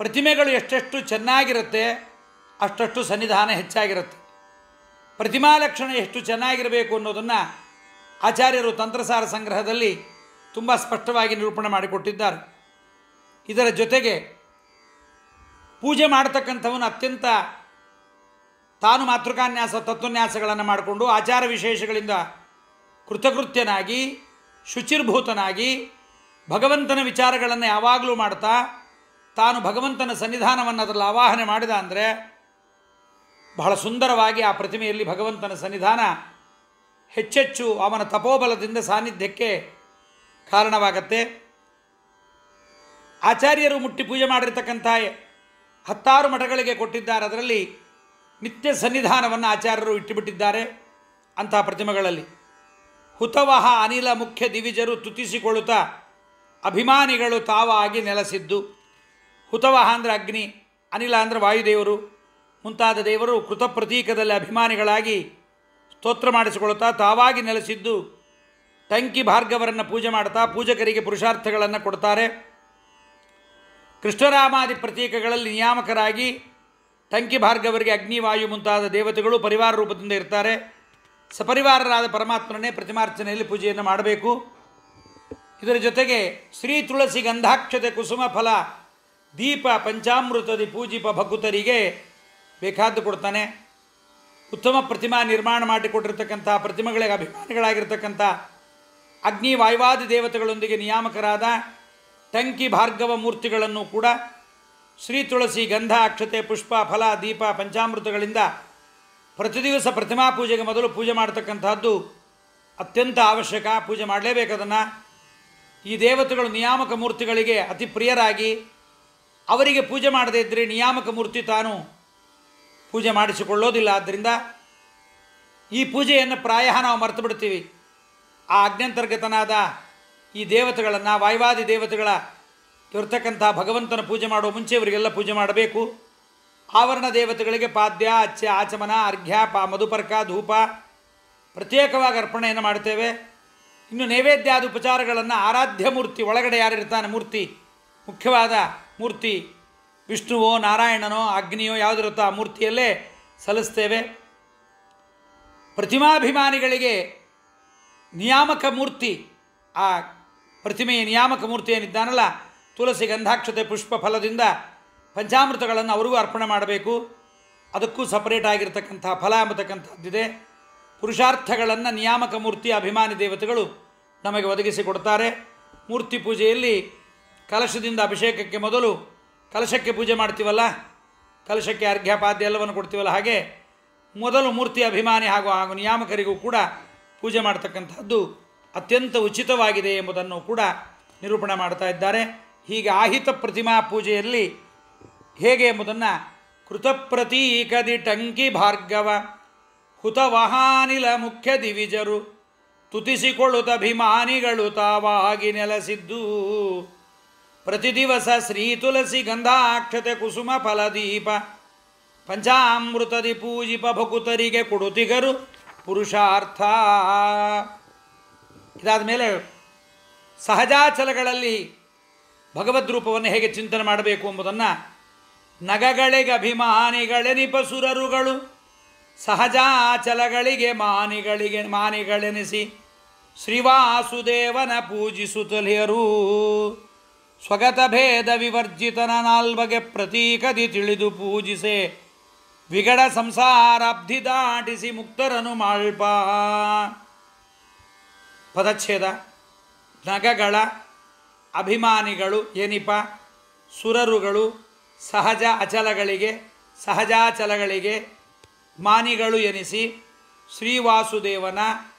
ಪ್ರತಿಮೆಗಳು ಎಷ್ಟೆಷ್ಟು ಚೆನ್ನಾಗಿರುತ್ತೆ ಅಷ್ಟಷ್ಟು ಸನ್ನಿಧಾನ ಹೆಚ್ಚಾಗಿರುತ್ತೆ. ಪ್ರತಿಮಾ ಲಕ್ಷಣ ಎಷ್ಟು ಚೆನ್ನಾಗಿರಬೇಕು ಅನ್ನೋದನ್ನು ಆಚಾರ್ಯರು ತಂತ್ರಸಾರ ಸಂಗ್ರಹದಲ್ಲಿ ತುಂಬ ಸ್ಪಷ್ಟವಾಗಿ ನಿರೂಪಣೆ ಮಾಡಿಕೊಟ್ಟಿದ್ದಾರೆ. ಇದರ ಜೊತೆಗೆ ಪೂಜೆ ಮಾಡತಕ್ಕಂಥವನು ಅತ್ಯಂತ ತಾನು ಮಾತೃಕಾನ್ಯಾಸ ತತ್ವನ್ಯಾಸಗಳನ್ನು ಮಾಡಿಕೊಂಡು ಆಚಾರ ವಿಶೇಷಗಳಿಂದ ಕೃತಕೃತ್ಯನಾಗಿ ಶುಚಿರ್ಭೂತನಾಗಿ ಭಗವಂತನ ವಿಚಾರಗಳನ್ನು ಯಾವಾಗಲೂ ಮಾಡ್ತಾ ತಾನು ಭಗವಂತನ ಸನ್ನಿಧಾನವನ್ನು ಅದರಲ್ಲಿ ಆವಾಹನೆ ಮಾಡಿದ ಅಂದರೆ ಬಹಳ ಸುಂದರವಾಗಿ ಆ ಪ್ರತಿಮೆಯಲ್ಲಿ ಭಗವಂತನ ಸನ್ನಿಧಾನ ಹೆಚ್ಚೆಚ್ಚು ಅವನ ತಪೋಬಲದಿಂದ ಸಾನ್ನಿಧ್ಯಕ್ಕೆ ಕಾರಣವಾಗತ್ತೆ. ಆಚಾರ್ಯರು ಮುಟ್ಟಿ ಪೂಜೆ ಮಾಡಿರ್ತಕ್ಕಂಥ 10 ಮಠಗಳಿಗೆ ಕೊಟ್ಟಿದ್ದಾರೆ. ಅದರಲ್ಲಿ ನಿತ್ಯ ಸನ್ನಿಧಾನವನ್ನು ಆಚಾರ್ಯರು ಇಟ್ಟುಬಿಟ್ಟಿದ್ದಾರೆ. ಅಂತಹ ಪ್ರತಿಮೆಗಳಲ್ಲಿ ಹುತವಹ ಅನಿಲ ಮುಖ್ಯ ದಿವಿಜರು ತುತಿಸಿಕೊಳ್ಳುತ್ತಾ ಅಭಿಮಾನಿಗಳು ತಾವಾಗಿ ನೆಲೆಸಿದ್ದು. ಹುತವಹ ಅಂದರೆ ಅಗ್ನಿ, ಅನಿಲ ಅಂದರೆ ವಾಯುದೇವರು ಮುಂತಾದ ದೇವರು ಕೃತಪ್ರತೀಕದಲ್ಲಿ ಅಭಿಮಾನಿಗಳಾಗಿ ಸ್ತೋತ್ರ ಮಾಡಿಸಿಕೊಳ್ಳುತ್ತಾ ತಾವಾಗಿ ನೆಲೆಸಿದ್ದು. ಟಂಕಿ ಭಾರ್ಗವರನ್ನು ಪೂಜೆ ಮಾಡ್ತಾ ಪೂಜಕರಿಗೆ ಪುರುಷಾರ್ಥಗಳನ್ನು ಕೊಡ್ತಾರೆ. ಕೃಷ್ಣರಾಮಾದಿ ಪ್ರತೀಕಗಳಲ್ಲಿ ನಿಯಾಮಕರಾಗಿ ಟಂಕಿ ಭಾರ್ಗವರಿಗೆ ಅಗ್ನಿ ವಾಯು ಮುಂತಾದ ದೇವತೆಗಳು ಪರಿವಾರ ರೂಪದಿಂದ ಇರ್ತಾರೆ. ಸಪರಿವಾರರಾದ ಪರಮಾತ್ಮನೇ ಪ್ರತಿಮಾರ್ಚನೆಯಲ್ಲಿ ಪೂಜೆಯನ್ನು ಮಾಡಬೇಕು. ಇದರ ಜೊತೆಗೆ ಶ್ರೀ ತುಳಸಿ ಗಂಧಾಕ್ಷತೆ ಕುಸುಮ ಫಲ ದೀಪ ಪಂಚಾಮೃತದಿ ಪೂಜಿಪ ಭಕುತರಿಗೆ ಬೇಕಾದ್ದು ಕೊಡ್ತಾನೆ. ಉತ್ತಮ ಪ್ರತಿಮಾ ನಿರ್ಮಾಣ ಮಾಡಿಕೊಟ್ಟಿರ್ತಕ್ಕಂಥ ಪ್ರತಿಮೆಗಳಿಗೆ ಅಭಿಮಾನಿಗಳಾಗಿರ್ತಕ್ಕಂಥ ಅಗ್ನಿ ವಾಯುವಾದಿ ದೇವತೆಗಳೊಂದಿಗೆ ನಿಯಾಮಕರಾದ ಟಂಕಿ ಭಾರ್ಗವ ಮೂರ್ತಿಗಳನ್ನು ಕೂಡ ಶ್ರೀ ತುಳಸಿ ಗಂಧ ಅಕ್ಷತೆ ಪುಷ್ಪ ಫಲ ದೀಪ ಪಂಚಾಮೃತಗಳಿಂದ ಪ್ರತಿ ದಿವಸ ಪ್ರತಿಮಾ ಪೂಜೆಗೆ ಮೊದಲು ಪೂಜೆ ಮಾಡತಕ್ಕಂಥದ್ದು ಅತ್ಯಂತ ಅವಶ್ಯಕ. ಪೂಜೆ ಮಾಡಲೇಬೇಕದನ್ನು. ಈ ದೇವತೆಗಳು ನಿಯಾಮಕ ಮೂರ್ತಿಗಳಿಗೆ ಅತಿ ಪ್ರಿಯರಾಗಿ ಅವರಿಗೆ ಪೂಜೆ ಮಾಡದೇ ಇದ್ದರೆ ನಿಯಾಮಕ ಮೂರ್ತಿ ತಾನು ಪೂಜೆ ಮಾಡಿಸಿಕೊಳ್ಳೋದಿಲ್ಲ. ಆದ್ದರಿಂದ ಈ ಪೂಜೆಯನ್ನು ಪ್ರಾಯ ನಾವು ಮರೆತು ಬಿಡ್ತೀವಿ. ಆ ಅಗ್ನ್ಯಂತರ್ಗತನಾದ ಈ ದೇವತೆಗಳನ್ನು ವಾಯುವಾದಿ ದೇವತೆಗಳ ಇರ್ತಕ್ಕಂಥ ಭಗವಂತನ ಪೂಜೆ ಮಾಡುವ ಮುಂಚೆ ಇವರಿಗೆಲ್ಲ ಪೂಜೆ ಮಾಡಬೇಕು. ಆವರಣ ದೇವತೆಗಳಿಗೆ ಪಾದ್ಯ ಅಚ್ಚೆ ಆಚಮನ ಅರ್ಘ್ಯ ಮಧುಪರ್ಕ ಧೂಪ ಪ್ರತ್ಯೇಕವಾಗಿ ಅರ್ಪಣೆಯನ್ನು ಮಾಡ್ತೇವೆ. ಇನ್ನು ನೈವೇದ್ಯಾದಿ ಉಪಚಾರಗಳನ್ನು ಆರಾಧ್ಯ ಮೂರ್ತಿ ಒಳಗಡೆ ಯಾರಿರ್ತಾನೆ ಮೂರ್ತಿ ಮುಖ್ಯವಾದ ಮೂರ್ತಿ ವಿಷ್ಣುವೋ ನಾರಾಯಣನೋ ಅಗ್ನಿಯೋ ಯಾವುದಿರುತ್ತೋ ಆ ಮೂರ್ತಿಯಲ್ಲೇ ಸಲ್ಲಿಸ್ತೇವೆ. ಪ್ರತಿಮಾಭಿಮಾನಿಗಳಿಗೆ ನಿಯಾಮಕ ಮೂರ್ತಿ ಆ ಪ್ರತಿಮೆಯ ನಿಯಾಮಕ ಮೂರ್ತಿ ಏನಿದ್ದಾನಲ್ಲ ತುಳಸಿ ಗಂಧಾಕ್ಷತೆ ಪುಷ್ಪ ಫಲದಿಂದ ಪಂಚಾಮೃತಗಳನ್ನು ಅವರಿಗೂ ಅರ್ಪಣೆ ಮಾಡಬೇಕು. ಅದಕ್ಕೂ ಸಪರೇಟ್ ಆಗಿರ್ತಕ್ಕಂಥ ಫಲ ಎಂಬತಕ್ಕಂಥದ್ದಿದೆ. ಪುರುಷಾರ್ಥಗಳನ್ನು ನಿಯಾಮಕ ಮೂರ್ತಿ ಅಭಿಮಾನಿ ದೇವತೆಗಳು ನಮಗೆ ಒದಗಿಸಿಕೊಡ್ತಾರೆ. ಮೂರ್ತಿ ಪೂಜೆಯಲ್ಲಿ ಕಲಶದಿಂದ ಅಭಿಷೇಕಕ್ಕೆ ಮೊದಲು ಕಲಶಕ್ಕೆ ಪೂಜೆ ಮಾಡ್ತೀವಲ್ಲ, ಕಲಶಕ್ಕೆ ಅರ್ಘ್ಯ ಪಾದ್ಯ ಎಲ್ಲವನ್ನು ಕೊಡ್ತೀವಲ್ಲ, ಹಾಗೆ ಮೊದಲು ಮೂರ್ತಿ ಅಭಿಮಾನಿ ಹಾಗೂ ನಿಯಾಮಕರಿಗೂ ಕೂಡ ಪೂಜೆ ಮಾಡ್ತಕ್ಕಂಥದ್ದು ಅತ್ಯಂತ ಉಚಿತವಾಗಿದೆ ಎಂಬುದನ್ನು ಕೂಡ ನಿರೂಪಣೆ ಮಾಡ್ತಾ ಇದ್ದಾರೆ. ಹೀಗೆ ಆಹಿತ ಪ್ರತಿಮಾ ಪೂಜೆಯಲ್ಲಿ ಹೇಗೆ ಎಂಬುದನ್ನು ಕೃತಪ್ರತೀಕದಿ ಟಂಕಿ ಭಾರ್ಗವ ಹುತವಹಾನಿಲ ಮುಖ್ಯ ದಿವಿಜರು ತುತಿಸಿಕೊಳ್ಳುತ್ತಭಿಮಾನಿಗಳು ತಾವಾಗಿ ನೆಲೆಸಿದ್ದು ಪ್ರತಿ ದಿವಸ ಶ್ರೀ ತುಳಸಿ ಗಂಧಾಕ್ಷತೆ ಕುಸುಮ ಫಲದೀಪ ಪಂಚಾಮೃತದಿ ಪೂಜಿಪ ಭಕುತರಿಗೆ ಕೊಡುತಿಗರು ಪುರುಷಾರ್ಥ. ಇದಾದ ಮೇಲೆ ಸಹಜಾಚಲಗಳಲ್ಲಿ ಭಗವದ್ರೂಪವನ್ನು ಹೇಗೆ ಚಿಂತನೆ ಮಾಡಬೇಕು ಎಂಬುದನ್ನು ನಗಗಳಿಗೆ ಅಭಿಮಾನಿಗಳೆನಿಪ ಸುರರುಗಳು ಸಹಜಾಚಲಗಳಿಗೆ ಮಾನಿಗಳೆನಿಸಿ ಶ್ರೀವಾಸುದೇವನ ಪೂಜಿಸುತ್ತಲಿಯರು ಸ್ವಗತ ಭೇದ ವಿವರ್ಜಿತನ ನಾಲ್ಬಗೆ ಪ್ರತೀಕದಿ ತಿಳಿದು ಪೂಜಿಸೆ ವಿಗಡ ಸಂಸಾರಾಬ್ಧಿ ದಾಟಿಸಿ ಮುಕ್ತರನು ಮಾಳ್ಪ. ಪದಚ್ಛೇದ. ನಗಗಳ ಅಭಿಮಾನಿಗಳು ಎನಿಪ ಸುರರುಗಳು ಸಹಜಾಚಲಗಳಿಗೆ ಮಾನಿಗಳು ಎನಿಸಿ ಶ್ರೀವಾಸುದೇವನ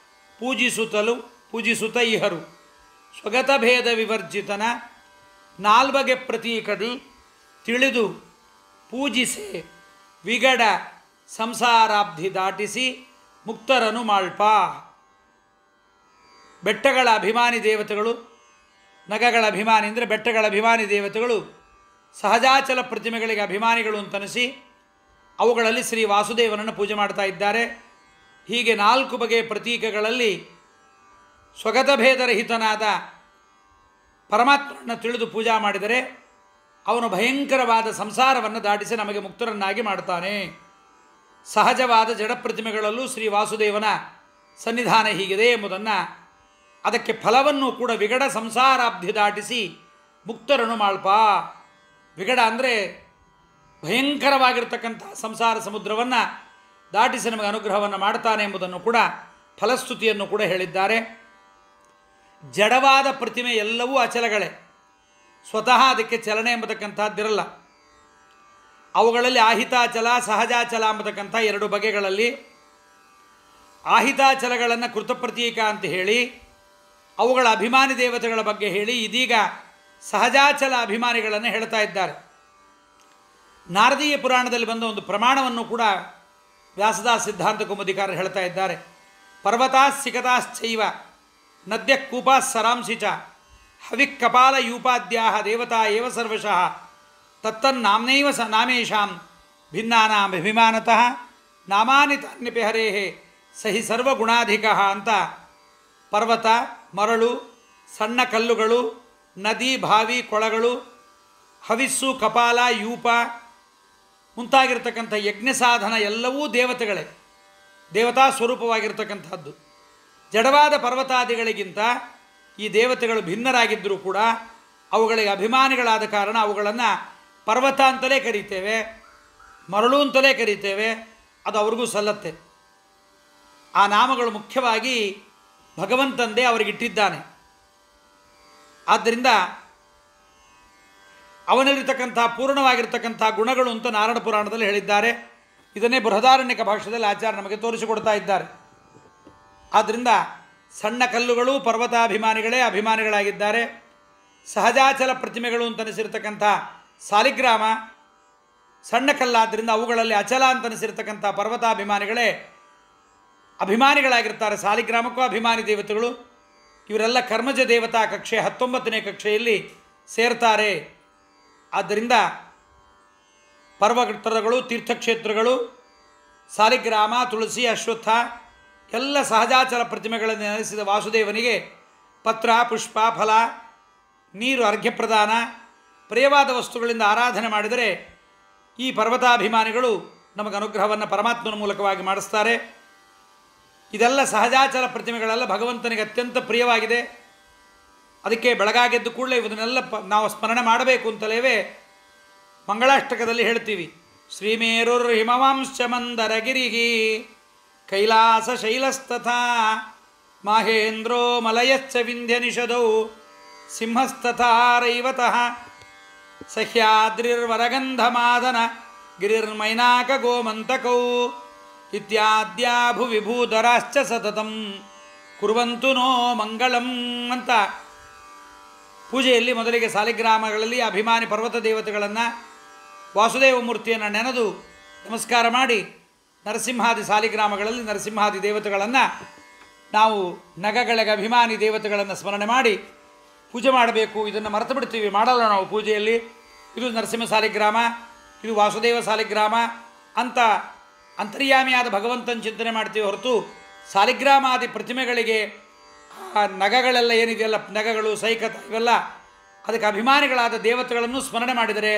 ಪೂಜಿಸುತ್ತ ಇಹರು ಸ್ವಗತ ಭೇದ ವಿವರ್ಜಿತನ ನಾಲ್ಬಗೆ ಪ್ರತೀಕದಿ ತಿಳಿದು ಪೂಜಿಸೆ ವಿಗಡ ಸಂಸಾರಾಬ್ಧಿ ದಾಟಿಸಿ ಮುಕ್ತರನು ಮಾಳ್ಪ. ಬೆಟ್ಟಗಳ ಅಭಿಮಾನಿ ದೇವತೆಗಳು, ನಗಗಳ ಅಭಿಮಾನಿ ಅಂದರೆ ಬೆಟ್ಟಗಳ ಅಭಿಮಾನಿ ದೇವತೆಗಳು ಸಹಜಾಚಲ ಪ್ರತಿಮೆಗಳಿಗೆ ಅಭಿಮಾನಿಗಳು ಅಂತನಿಸಿ ಅವುಗಳಲ್ಲಿ ಶ್ರೀ ವಾಸುದೇವನನ್ನು ಪೂಜೆ ಮಾಡ್ತಾ ಇದ್ದಾರೆ. ಹೀಗೆ 4 ಬಗೆಯ ಪ್ರತೀಕಗಳಲ್ಲಿ ಸ್ವಗತ ಭೇದರಹಿತನಾದ ಪರಮಾತ್ಮನನ್ನು ತಿಳಿದು ಪೂಜಾ ಮಾಡಿದರೆ ಅವನು ಭಯಂಕರವಾದ ಸಂಸಾರವನ್ನು ದಾಟಿಸಿ ನಮಗೆ ಮುಕ್ತರನ್ನಾಗಿ ಮಾಡ್ತಾನೆ. ಸಹಜವಾದ ಜಡ ಪ್ರತಿಮೆಗಳಲ್ಲೂ ಶ್ರೀ ವಾಸುದೇವನ ಸನ್ನಿಧಾನ ಹೀಗಿದೆ ಎಂಬುದನ್ನು, ಅದಕ್ಕೆ ಫಲವನ್ನು ಕೂಡ ವಿಗಡ ಸಂಸಾರಾಬ್ಧಿ ದಾಟಿಸಿ ಮುಕ್ತರನು ಮಾಳ್ಪ. ವಿಗಡ ಅಂದರೆ ಭಯಂಕರವಾಗಿರ್ತಕ್ಕಂಥ ಸಂಸಾರ ಸಮುದ್ರವನ್ನು ದಾಟಿಸಿ ನಮಗೆ ಅನುಗ್ರಹವನ್ನು ಮಾಡ್ತಾನೆ ಎಂಬುದನ್ನು ಕೂಡ ಫಲಸ್ತುತಿಯನ್ನು ಕೂಡ ಹೇಳಿದ್ದಾರೆ. ಜಡವಾದ ಪ್ರತಿಮೆ ಎಲ್ಲವೂ ಅಚಲಗಳೇ, ಸ್ವತಃ ಅದಕ್ಕೆ ಚಲನೆ ಎಂಬತಕ್ಕಂಥದ್ದಿರಲ್ಲ. ಅವುಗಳಲ್ಲಿ ಆಹಿತಾಚಲ ಸಹಜಾಚಲ ಎಂಬತಕ್ಕಂಥ 2 ಬಗೆಗಳಲ್ಲಿ ಆಹಿತಾಚಲಗಳನ್ನು ಕೃತಪ್ರತೀಕ ಅಂತ ಹೇಳಿ ಅವುಗಳ ಅಭಿಮಾನಿ ದೇವತೆಗಳ ಬಗ್ಗೆ ಹೇಳಿ ಇದೀಗ ಸಹಜಾಚಲ ಅಭಿಮಾನಿಗಳನ್ನು ಹೇಳ್ತಾ ಇದ್ದಾರೆ. ನಾರದೀಯ ಪುರಾಣದಲ್ಲಿ ಬಂದ ಒಂದು ಪ್ರಮಾಣವನ್ನು ಕೂಡ ವ್ಯಾಸದಾಸ ಸಿದ್ಧಾಂತ ಕೌಮುದಿಕಾರರು ಹೇಳ್ತಾ ಇದ್ದಾರೆ. ಪರ್ವತಾಶ್ಚಿಕತಾಶ್ಚೈವ ನದ್ಯ ಕೂಪಾಸ್ಸರಾಂಸಿ ಚ ಹವಿಕ್ ಕಪಾಲ ಯೂಪಾದ್ಯಾ ದೇವತಾ ಏವ ಸರ್ವಶಃ ತತ್ತನ್ನಾಮ್ನೈವ ನಾಮೇಶಾಂ ಭಿನ್ನಾನಾಂ ಅಭಿಮಾನತಃ ನಾಮಾನಿ ತಾನ್ಯಪಿ ಹರೇಹೇ ಸಹಿ ಸರ್ವಗುಣಾಧಿಕ ಅಂತ ಪರ್ವತ, ಮರಳು, ಸಣ್ಣ ಕಲ್ಲುಗಳು, ನದಿ, ಬಾವಿ, ಕೊಳಗಳು, ಹವಿಸ್ಸು, ಕಪಾಲ, ಯೂಪ ಮುಂತಾಗಿರ್ತಕ್ಕಂಥ ಯಜ್ಞ ಸಾಧನ ಎಲ್ಲವೂ ದೇವತೆಗಳೇ, ದೇವತಾ ಸ್ವರೂಪವಾಗಿರ್ತಕ್ಕಂಥದ್ದು. ಜಡವಾದ ಪರ್ವತಾದಿಗಳಿಗಿಂತ ಈ ದೇವತೆಗಳು ಭಿನ್ನರಾಗಿದ್ದರೂ ಕೂಡ ಅವುಗಳಿಗೆ ಅಭಿಮಾನಿಗಳಾದ ಕಾರಣ ಅವುಗಳನ್ನು ಪರ್ವತ ಅಂತಲೇ ಕರೀತೇವೆ, ಮರಳು ಅಂತಲೇ ಕರೀತೇವೆ. ಅದು ಅವ್ರಿಗೂ ಸಲ್ಲತ್ತೆ. ಆ ನಾಮಗಳು ಮುಖ್ಯವಾಗಿ ಭಗವಂತಂದೇ ಅವರಿಗಿಟ್ಟಿದ್ದಾನೆ. ಆದ್ದರಿಂದ ಅವನಲ್ಲಿರ್ತಕ್ಕಂಥ ಪೂರ್ಣವಾಗಿರ್ತಕ್ಕಂಥ ಗುಣಗಳು ಅಂತ ನಾರಾಯಣ ಪುರಾಣದಲ್ಲಿ ಹೇಳಿದ್ದಾರೆ. ಇದನ್ನೇ ಬೃಹದಾರಣ್ಯಕ ಭಾಷೆಯಲ್ಲಿ ಆಚಾರ್ಯ ನಮಗೆ ತೋರಿಸಿಕೊಡ್ತಾ ಇದ್ದಾರೆ. ಆದ್ದರಿಂದ ಸಣ್ಣ ಕಲ್ಲುಗಳು ಪರ್ವತಾಭಿಮಾನಿಗಳೇ ಅಭಿಮಾನಿಗಳಾಗಿದ್ದಾರೆ. ಸಹಜಾಚಲ ಪ್ರತಿಮೆಗಳು ಅಂತನಿಸಿರ್ತಕ್ಕಂಥ ಸಾಲಿಗ್ರಾಮ ಸಣ್ಣ ಕಲ್ಲಾದ್ದರಿಂದ ಅವುಗಳಲ್ಲಿ ಅಚಲ ಅಂತನಿಸಿರ್ತಕ್ಕಂಥ ಪರ್ವತಾಭಿಮಾನಿಗಳೇ ಅಭಿಮಾನಿಗಳಾಗಿರ್ತಾರೆ. ಸಾಲಿಗ್ರಾಮಕ್ಕೂ ಅಭಿಮಾನಿ ದೇವತೆಗಳು. ಇವರೆಲ್ಲ ಕರ್ಮಜ ದೇವತಾ ಕಕ್ಷೆ 19ನೇ ಕಕ್ಷೆಯಲ್ಲಿ ಸೇರ್ತಾರೆ. ಆದ್ದರಿಂದ ಪರ್ವತಗಳು, ತೀರ್ಥಕ್ಷೇತ್ರಗಳು, ಸಾಲಿಗ್ರಾಮ, ತುಳಸಿ, ಅಶ್ವತ್ಥ ಎಲ್ಲ ಸಹಜಾಚಲ ಪ್ರತಿಮೆಗಳನ್ನು ನೆಲೆಸಿದ ವಾಸುದೇವನಿಗೆ ಪತ್ರ, ಪುಷ್ಪ, ಫಲ, ನೀರು, ಅರ್ಘ್ಯ ಪ್ರದಾನ, ಪ್ರಿಯವಾದ ವಸ್ತುಗಳಿಂದ ಆರಾಧನೆ ಮಾಡಿದರೆ ಈ ಪರ್ವತಾಭಿಮಾನಿಗಳು ನಮಗೆ ಅನುಗ್ರಹವನ್ನು ಪರಮಾತ್ಮನ ಮೂಲಕವಾಗಿ ಮಾಡಿಸ್ತಾರೆ. ಇದೆಲ್ಲ ಸಹಜಾಚಲ ಪ್ರತಿಮೆಗಳೆಲ್ಲ ಭಗವಂತನಿಗೆ ಅತ್ಯಂತ ಪ್ರಿಯವಾಗಿದೆ. ಅದಕ್ಕೆ ಬೆಳಗಾಗೆದ್ದು ಕೂಡಲೇ ಇದನ್ನೆಲ್ಲ ನಾವು ಸ್ಮರಣೆ ಮಾಡಬೇಕು ಅಂತಲೇವೇ ಮಂಗಳಾಷ್ಟಕದಲ್ಲಿ ಹೇಳ್ತೀವಿ. ಶ್ರೀಮೇರುರ್ ಹಿಮವಾಂಶ ಮಂದರಗಿರಿಹಿ ಕೈಲಾಸ ಶೈಲಸ್ತಥಾ ಮಾಹೇಂದ್ರೋ ಮಲಯಶ್ಚ ವಿಂಧ್ಯ ನಿಷದೌ ಸಿಂಹಸ್ತಥಾ ರೈವತಃ ಸಹ್ಯಾದ್ರಿರ್ವರಗಂಧಮಾದನ ಗಿರಿರ್ಮೈನಾಕ ಗೋಮಂತಕೌ ಇತ್ಯಾದ್ಯಾ ಭುವಿ ಭೂಧರಾಶ್ಚ ಸತತಂ ಕುರ್ವಂತು ನೋ ಮಂಗಳಂ ಅಂತ ಪೂಜೆಯಲ್ಲಿ ಮೊದಲಿಗೆ ಸಾಲಿಗ್ರಾಮಗಳಲ್ಲಿ ಅಭಿಮಾನಿ ಪರ್ವತ ದೇವತೆಗಳನ್ನು ವಾಸುದೇವ ಮೂರ್ತಿಯನ್ನು ನೆನೆದು ನಮಸ್ಕಾರ ಮಾಡಿ, ನರಸಿಂಹಾದಿ ಸಾಲಿಗ್ರಾಮಗಳಲ್ಲಿ ನರಸಿಂಹಾದಿ ದೇವತೆಗಳನ್ನು ನಾವು ನಗಗಳಿಗೆ ಅಭಿಮಾನಿ ದೇವತೆಗಳನ್ನು ಸ್ಮರಣೆ ಮಾಡಿ ಪೂಜೆ ಮಾಡಬೇಕು. ಇದನ್ನು ಮರೆತು ಬಿಡ್ತೀವಿ, ಮಾಡಲ್ಲ ನಾವು ಪೂಜೆಯಲ್ಲಿ. ಇದು ನರಸಿಂಹ ಸಾಲಿಗ್ರಾಮ, ಇದು ವಾಸುದೇವ ಸಾಲಿಗ್ರಾಮ ಅಂತ ಅಂತರ್ಯಾಮಿಯಾದ ಭಗವಂತನ ಚಿಂತನೆ ಮಾಡ್ತೀವಿ ಹೊರತು ಸಾಲಿಗ್ರಾಮಾದಿ ಪ್ರತಿಮೆಗಳಿಗೆ ಆ ನಗಗಳೆಲ್ಲ ಏನಿದೆಯಲ್ಲ, ನಗಗಳು, ಸೈಕತ ಇವೆಲ್ಲ ಅದಕ್ಕೆ ಅಭಿಮಾನಿಗಳಾದ ದೇವತೆಗಳನ್ನು ಸ್ಮರಣೆ ಮಾಡಿದರೆ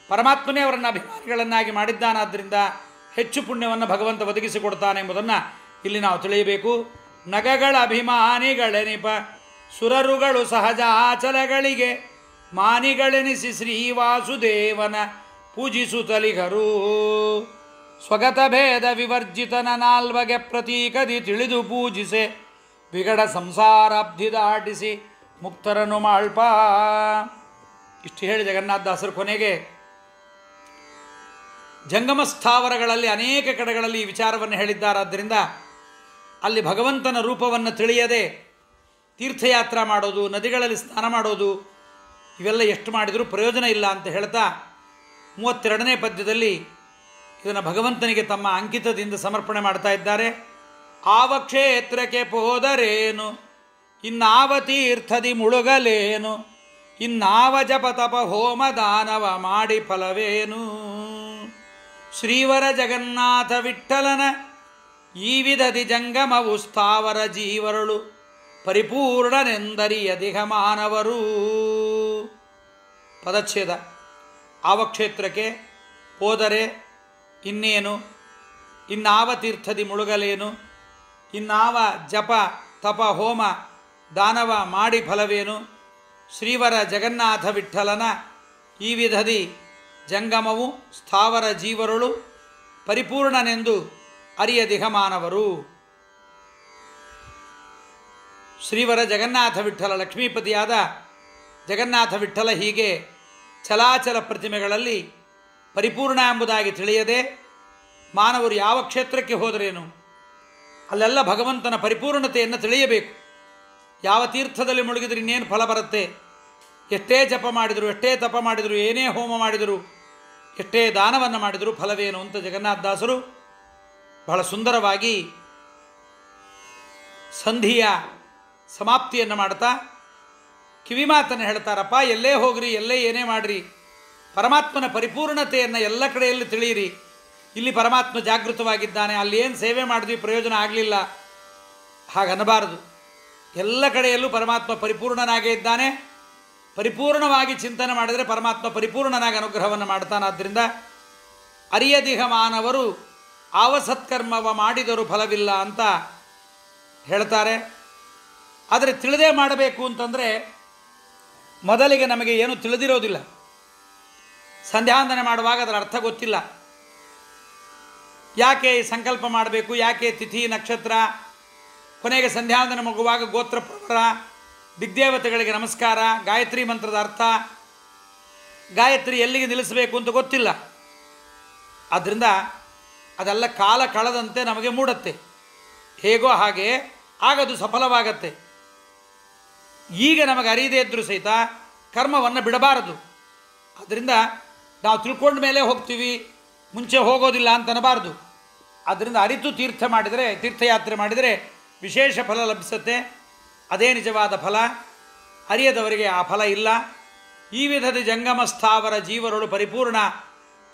ಪರಮಾತ್ಮನೇ ಅವರನ್ನು ಅಭಿಮಾನಿಗಳನ್ನಾಗಿ ಮಾಡಿದ್ದಾನಾದ್ದರಿಂದ ಹೆಚ್ಚು ಪುಣ್ಯವನ್ನು ಭಗವಂತ ಒದಗಿಸಿಕೊಡ್ತಾನೆ ಎಂಬುದನ್ನು ಇಲ್ಲಿ ನಾವು ತಿಳಿಯಬೇಕು. ನಗಗಳ ಅಭಿಮಾನಿಗಳೆನಿಪ ಸುರರುಗಳು ಸಹಜಾಚಲಗಳಿಗೆ ಮಾನಿಗಳೆನಿಸಿ ಶ್ರೀವಾಸುದೇವನ ಪೂಜಿಸುತ್ತಲಿಗರು. ಸ್ವಗತ ಭೇದ ವಿವರ್ಜಿತನ ನಾಲ್ವಗೆ ಪ್ರತೀಕದಿ ತಿಳಿದು ಪೂಜಿಸೆ ವಿಗಡ ಸಂಸಾರಾಬ್ಧಿ ದಾಟಿಸಿ ಮುಕ್ತರನ್ನು ಮಾಳ್ಪ. ಇಷ್ಟು ಹೇಳಿ ಜಗನ್ನಾಥದಾಸರು ಕೊನೆಗೆ ಜಂಗಮ ಸ್ಥಾವರಗಳಲ್ಲಿ ಅನೇಕ ಕಡೆಗಳಲ್ಲಿ ಈ ವಿಚಾರವನ್ನು ಹೇಳಿದ್ದಾರಾದ್ದರಿಂದ ಅಲ್ಲಿ ಭಗವಂತನ ರೂಪವನ್ನು ತಿಳಿಯದೆ ತೀರ್ಥಯಾತ್ರಾ ಮಾಡೋದು, ನದಿಗಳಲ್ಲಿ ಸ್ನಾನ ಮಾಡೋದು ಇವೆಲ್ಲ ಎಷ್ಟು ಮಾಡಿದರೂ ಪ್ರಯೋಜನ ಇಲ್ಲ ಅಂತ ಹೇಳ್ತಾ 32ನೇ ಪದ್ಯದಲ್ಲಿ ಇದನ್ನು ಭಗವಂತನಿಗೆ ತಮ್ಮ ಅಂಕಿತದಿಂದ ಸಮರ್ಪಣೆ ಮಾಡ್ತಾ ಇದ್ದಾರೆ. ಆವ ಕ್ಷೇತ್ರಕ್ಕೆ ಹೋದರೇನು, ಇನ್ನಾವ ತೀರ್ಥದಿ ಮುಳುಗಲೇನು, ಇನ್ನಾವ ಜಪ ತಪ ಹೋಮ ದಾನವ ಮಾಡಿ ಫಲವೇನು. ಶ್ರೀವರ ಜಗನ್ನಾಥ ವಿಠ್ಠಲನ ಈ ವಿಧದಿ ಜಂಗಮವು ಸ್ಥಾವರ ಜೀವರಳು ಪರಿಪೂರ್ಣನೆಂದರಿಯದಿಹ ಮಾನವರು. ಪದಚ್ಛೇದ. ಆವ ಕ್ಷೇತ್ರಕ್ಕೆ ಹೋದರೆ ಇನ್ನೇನು, ಇನ್ನಾವ ತೀರ್ಥದಿ ಮುಳುಗಲೇನು, ಇನ್ನಾವ ಜಪ ತಪ ಹೋಮ ದಾನವ ಮಾಡಿ ಫಲವೇನು. ಶ್ರೀವರ ಜಗನ್ನಾಥ ವಿಠ್ಠಲನ ಈ ವಿಧದಿ ಜಂಗಮವು ಸ್ಥಾವರ ಜೀವರುಳು ಪರಿಪೂರ್ಣನೆಂದು ಅರಿಯದಿಹ ಮಾನವರು. ಶ್ರೀವರ ಜಗನ್ನಾಥ ವಿಠ್ಠಲ, ಲಕ್ಷ್ಮೀಪತಿಯಾದ ಜಗನ್ನಾಥ ವಿಠ್ಠಲ ಹೀಗೆ ಚಲಾಚಲ ಪ್ರತಿಮೆಗಳಲ್ಲಿ ಪರಿಪೂರ್ಣ ಎಂಬುದಾಗಿ ತಿಳಿಯದೆ ಮಾನವರು ಯಾವ ಕ್ಷೇತ್ರಕ್ಕೆ ಹೋದರೇನು ಅಲ್ಲೆಲ್ಲ ಭಗವಂತನ ಪರಿಪೂರ್ಣತೆಯನ್ನು ತಿಳಿಯಬೇಕು. ಯಾವ ತೀರ್ಥದಲ್ಲಿ ಮುಳುಗಿದ್ರೆ ಇನ್ನೇನು ಫಲ ಬರುತ್ತೆ, ಎಷ್ಟೇ ಜಪ ಮಾಡಿದರು, ಎಷ್ಟೇ ತಪ ಮಾಡಿದರು, ಏನೇ ಹೋಮ ಮಾಡಿದರು, ಎಷ್ಟೇ ದಾನವನ್ನು ಮಾಡಿದರೂ ಫಲವೇನು ಅಂತ ಜಗನ್ನಾಥದಾಸರು ಬಹಳ ಸುಂದರವಾಗಿ ಸಂಧಿಯ ಸಮಾಪ್ತಿಯನ್ನು ಮಾಡ್ತಾ ಕಿವಿಮಾತನ್ನು ಹೇಳ್ತಾರಪ್ಪ. ಎಲ್ಲೇ ಹೋಗ್ರಿ, ಎಲ್ಲೇ ಏನೇ ಮಾಡಿರಿ, ಪರಮಾತ್ಮನ ಪರಿಪೂರ್ಣತೆಯನ್ನು ಎಲ್ಲ ಕಡೆಯಲ್ಲಿ ತಿಳಿಯಿರಿ. ಇಲ್ಲಿ ಪರಮಾತ್ಮ ಜಾಗೃತವಾಗಿದ್ದಾನೆ, ಅಲ್ಲಿ ಏನು ಸೇವೆ ಮಾಡಿದ್ವಿ ಪ್ರಯೋಜನ ಆಗಲಿಲ್ಲ ಹಾಗನ್ನಬಾರದು. ಎಲ್ಲ ಕಡೆಯಲ್ಲೂ ಪರಮಾತ್ಮ ಪರಿಪೂರ್ಣನಾಗೇ ಇದ್ದಾನೆ. ಪರಿಪೂರ್ಣವಾಗಿ ಚಿಂತನೆ ಮಾಡಿದರೆ ಪರಮಾತ್ಮ ಪರಿಪೂರ್ಣನಾಗಿ ಅನುಗ್ರಹವನ್ನು ಮಾಡ್ತಾನಾದ್ದರಿಂದ ಅರಿಯದಿಹ ಮಾನವರು ಆವಸತ್ಕರ್ಮವ ಮಾಡಿದರೂ ಫಲವಿಲ್ಲ ಅಂತ ಹೇಳ್ತಾರೆ. ಆದರೆ ತಿಳಿದೇ ಮಾಡಬೇಕು ಅಂತಂದರೆ ಮೊದಲಿಗೆ ನಮಗೆ ಏನು ತಿಳಿದಿರೋದಿಲ್ಲ. ಸಂಧ್ಯಾವಂದನೆ ಮಾಡುವಾಗ ಅದರ ಅರ್ಥ ಗೊತ್ತಿಲ್ಲ. ಯಾಕೆ ಸಂಕಲ್ಪ ಮಾಡಬೇಕು, ಯಾಕೆ ತಿಥಿ ನಕ್ಷತ್ರ, ಕೊನೆಗೆ ಸಂಧ್ಯಾವಂದನೆ ಮಗುವಾಗ ಗೋತ್ರ ಪ್ರವರ, ದಿಗ್ದೇವತೆಗಳಿಗೆ ನಮಸ್ಕಾರ, ಗಾಯತ್ರಿ ಮಂತ್ರದ ಅರ್ಥ, ಗಾಯತ್ರಿ ಎಲ್ಲಿಗೆ ನಿಲ್ಲಿಸಬೇಕು ಅಂತ ಗೊತ್ತಿಲ್ಲ. ಆದ್ದರಿಂದ ಅದೆಲ್ಲ ಕಾಲ ಕಳೆದಂತೆ ನಮಗೆ ಮೂಡುತ್ತೆ. ಹೇಗೋ ಹಾಗೆ ಆಗದು ಸಫಲವಾಗತ್ತೆ. ಈಗ ನಮಗೆ ಅರಿಯದೇ ಇದ್ದರೂ ಸಹಿತ ಕರ್ಮವನ್ನು ಬಿಡಬಾರದು. ಆದ್ದರಿಂದ ನಾವು ತಿಳ್ಕೊಂಡ ಮೇಲೆ ಹೋಗ್ತೀವಿ, ಮುಂಚೆ ಹೋಗೋದಿಲ್ಲ ಅಂತ ಅನ್ನಬಾರ್ದು. ಆದ್ದರಿಂದ ಅರಿತು ತೀರ್ಥಯಾತ್ರೆ ಮಾಡಿದರೆ ವಿಶೇಷ ಫಲ ಲಭಿಸುತ್ತೆ. ಅದೇ ನಿಜವಾದ ಫಲ. ಅರಿಯದವರಿಗೆ ಆ ಫಲ ಇಲ್ಲ. ಈ ವಿಧದ ಜಂಗಮ ಸ್ಥಾವರ ಜೀವರಳು ಪರಿಪೂರ್ಣ.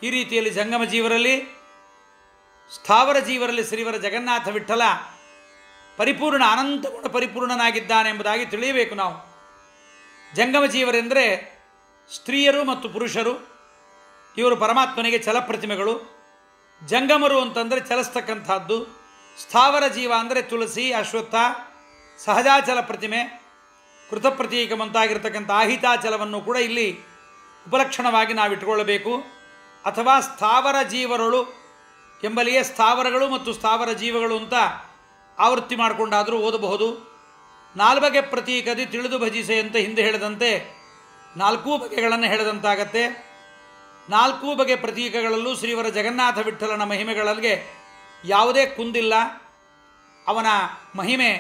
ಈ ರೀತಿಯಲ್ಲಿ ಜಂಗಮ ಜೀವರಲ್ಲಿ, ಸ್ಥಾವರ ಜೀವರಲ್ಲಿ ಶ್ರೀವರ ಜಗನ್ನಾಥ ವಿಠ್ಠಲ ಪರಿಪೂರ್ಣ ಅನಂತ ಗುಣ ಪರಿಪೂರ್ಣನಾಗಿದ್ದಾನೆ ಎಂಬುದಾಗಿ ತಿಳಿಯಬೇಕು ನಾವು. ಜಂಗಮ ಜೀವರೆಂದರೆ ಸ್ತ್ರೀಯರು ಮತ್ತು ಪುರುಷರು. ಇವರು ಪರಮಾತ್ಮನಿಗೆ ಛಲಪ್ರತಿಮೆಗಳು. ಜಂಗಮರು ಅಂತಂದರೆ ಚಲಿಸ್ತಕ್ಕಂಥದ್ದು. ಸ್ಥಾವರ ಜೀವ ಅಂದರೆ ತುಳಸಿ, ಅಶ್ವತ್ಥ, ಸಹಜಾಚಲ ಪ್ರತಿಮೆ, ಕೃತಪ್ರತೀಕ ಮುಂತಾಗಿರ್ತಕ್ಕಂಥ ಆಹಿತಾಚಲವನ್ನು ಕೂಡ ಇಲ್ಲಿ ಉಪಲಕ್ಷಣವಾಗಿ ನಾವು ಇಟ್ಟುಕೊಳ್ಳಬೇಕು. ಅಥವಾ ಸ್ಥಾವರ ಜೀವರಳು ಎಂಬಲ್ಲಿಯೇ ಸ್ಥಾವರಗಳು ಮತ್ತು ಸ್ಥಾವರ ಜೀವಗಳು ಅಂತ ಆವೃತ್ತಿ ಮಾಡಿಕೊಂಡಾದರೂ ಓದಬಹುದು. 4 ಬಗೆ ಪ್ರತೀಕದಿ ತಿಳಿದು ಭಜಿಸೆ ಅಂತ ಹಿಂದೆ ಹೇಳಿದಂತೆ 4 ಬಗೆಗಳನ್ನು ಹೇಳಿದಂತಾಗತ್ತೆ. 4 ಬಗೆ ಪ್ರತೀಕಗಳಲ್ಲೂ ಶ್ರೀವರ ಜಗನ್ನಾಥ ವಿಠ್ಠಲನ ಮಹಿಮೆಗಳಿಗೆ ಯಾವುದೇ ಕುಂದಿಲ್ಲ. ಅವನ ಮಹಿಮೆ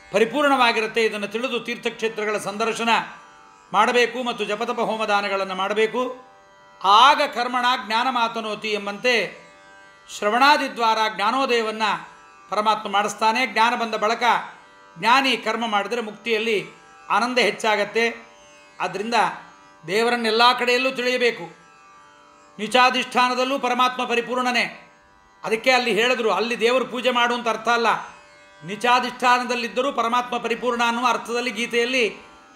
ಪರಿಪೂರ್ಣವಾಗಿರುತ್ತೆ. ಇದನ್ನು ತಿಳಿದು ತೀರ್ಥಕ್ಷೇತ್ರಗಳ ಸಂದರ್ಶನ ಮಾಡಬೇಕು ಮತ್ತು ಜಪತಪ ಹೋಮದಾನಗಳನ್ನು ಮಾಡಬೇಕು. ಆಗ ಕರ್ಮಣ ಜ್ಞಾನ ಮಾತನೋತಿ ಎಂಬಂತೆ ಶ್ರವಣಾದಿ ದ್ವಾರ ಜ್ಞಾನೋದಯವನ್ನು ಪರಮಾತ್ಮ ಮಾಡಿಸ್ತಾನೆ. ಜ್ಞಾನ ಬಂದ ಬಳಿಕ ಜ್ಞಾನಿ ಕರ್ಮ ಮಾಡಿದರೆ ಮುಕ್ತಿಯಲ್ಲಿ ಆನಂದ ಹೆಚ್ಚಾಗತ್ತೆ. ಆದ್ದರಿಂದ ದೇವರನ್ನೆಲ್ಲ ಕಡೆಯಲ್ಲೂ ತಿಳಿಯಬೇಕು. ನಿಚಾಧಿಷ್ಠಾನದಲ್ಲೂ ಪರಮಾತ್ಮ ಪರಿಪೂರ್ಣನೇ. ಅದಕ್ಕೆ ಅಲ್ಲಿ ಹೇಳಿದ್ರು, ಅಲ್ಲಿ ದೇವರು ಪೂಜೆ ಮಾಡು ಅಂತ ಅರ್ಥ ಅಲ್ಲ. ನಿಚಾಧಿಷ್ಠಾನದಲ್ಲಿದ್ದರೂ ಪರಮಾತ್ಮ ಪರಿಪೂರ್ಣ ಅನ್ನುವ ಅರ್ಥದಲ್ಲಿ ಗೀತೆಯಲ್ಲಿ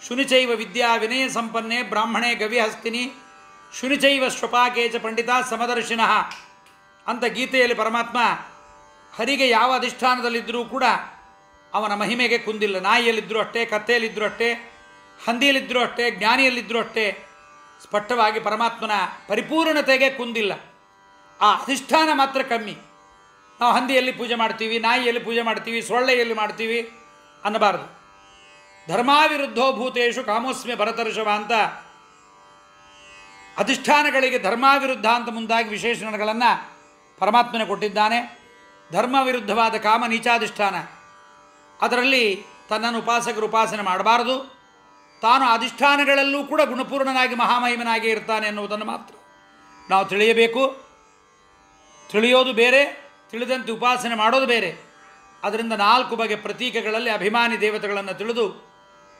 ಶುನಿಚೈವ ವಿದ್ಯಾ ವಿನಯ ಸಂಪನ್ನೆ ಬ್ರಾಹ್ಮಣೇ ಗವಿಹಸ್ತಿನಿ ಶುನಿಚೈವ ಶ್ವಪಾಕೇಚ ಪಂಡಿತ ಸಮದರ್ಶಿನಃ ಅಂತ ಗೀತೆಯಲ್ಲಿ ಪರಮಾತ್ಮ ಹರಿಗೆ ಯಾವ ಅಧಿಷ್ಠಾನದಲ್ಲಿದ್ದರೂ ಕೂಡ ಅವನ ಮಹಿಮೆಗೆ ಕುಂದಿಲ್ಲ. ನಾಯಿಯಲ್ಲಿದ್ದರೂ ಅಷ್ಟೇ, ಕತ್ತೆಯಲ್ಲಿದ್ದರೂ ಅಷ್ಟೇ, ಹಂದಿಯಲ್ಲಿದ್ದರೂ ಅಷ್ಟೇ, ಜ್ಞಾನಿಯಲ್ಲಿದ್ದರೂ ಅಷ್ಟೇ, ಸ್ಪಷ್ಟವಾಗಿ ಪರಮಾತ್ಮನ ಪರಿಪೂರ್ಣತೆಗೆ ಕುಂದಿಲ್ಲ. ಆ ಅಧಿಷ್ಠಾನ ಮಾತ್ರ ಕಮ್ಮಿ. ನಾವು ಹಂದಿಯಲ್ಲಿ ಪೂಜೆ ಮಾಡ್ತೀವಿ, ನಾಯಿಯಲ್ಲಿ ಪೂಜೆ ಮಾಡ್ತೀವಿ, ಸೊಳ್ಳೆಯಲ್ಲಿ ಮಾಡ್ತೀವಿ ಅನ್ನಬಾರದು. ಧರ್ಮಾವಿರುದ್ಧೋ ಭೂತೇಶು ಕಾಮೋಸ್ಮಿ ಭರತರ್ಷವ ಅಂತ ಅಧಿಷ್ಠಾನಗಳಿಗೆ ಧರ್ಮಾವಿರುದ್ಧ ಅಂತ ಮುಂದಾಗಿ ವಿಶೇಷಣಗಳನ್ನು ಪರಮಾತ್ಮನೇ ಕೊಟ್ಟಿದ್ದಾನೆ. ಧರ್ಮ ವಿರುದ್ಧವಾದ ಕಾಮ ನೀಚಾಧಿಷ್ಠಾನ. ಅದರಲ್ಲಿ ತನ್ನನ್ನು ಉಪಾಸಕರು ಉಪಾಸನೆ ಮಾಡಬಾರದು. ತಾನು ಅಧಿಷ್ಠಾನಗಳಲ್ಲೂ ಕೂಡ ಗುಣಪೂರ್ಣನಾಗಿ ಮಹಾಮಹಿಮನಾಗಿ ಇರ್ತಾನೆ ಎನ್ನುವುದನ್ನು ಮಾತ್ರ ನಾವು ತಿಳಿಯಬೇಕು. ತಿಳಿಯೋದು ಬೇರೆ, ತಿಳಿದಂತೆ ಉಪಾಸನೆ ಮಾಡೋದು ಬೇರೆ. ಅದರಿಂದ 4 ಬಗೆ ಪ್ರತೀಕಗಳಲ್ಲಿ ಅಭಿಮಾನಿ ದೇವತೆಗಳನ್ನು ತಿಳಿದು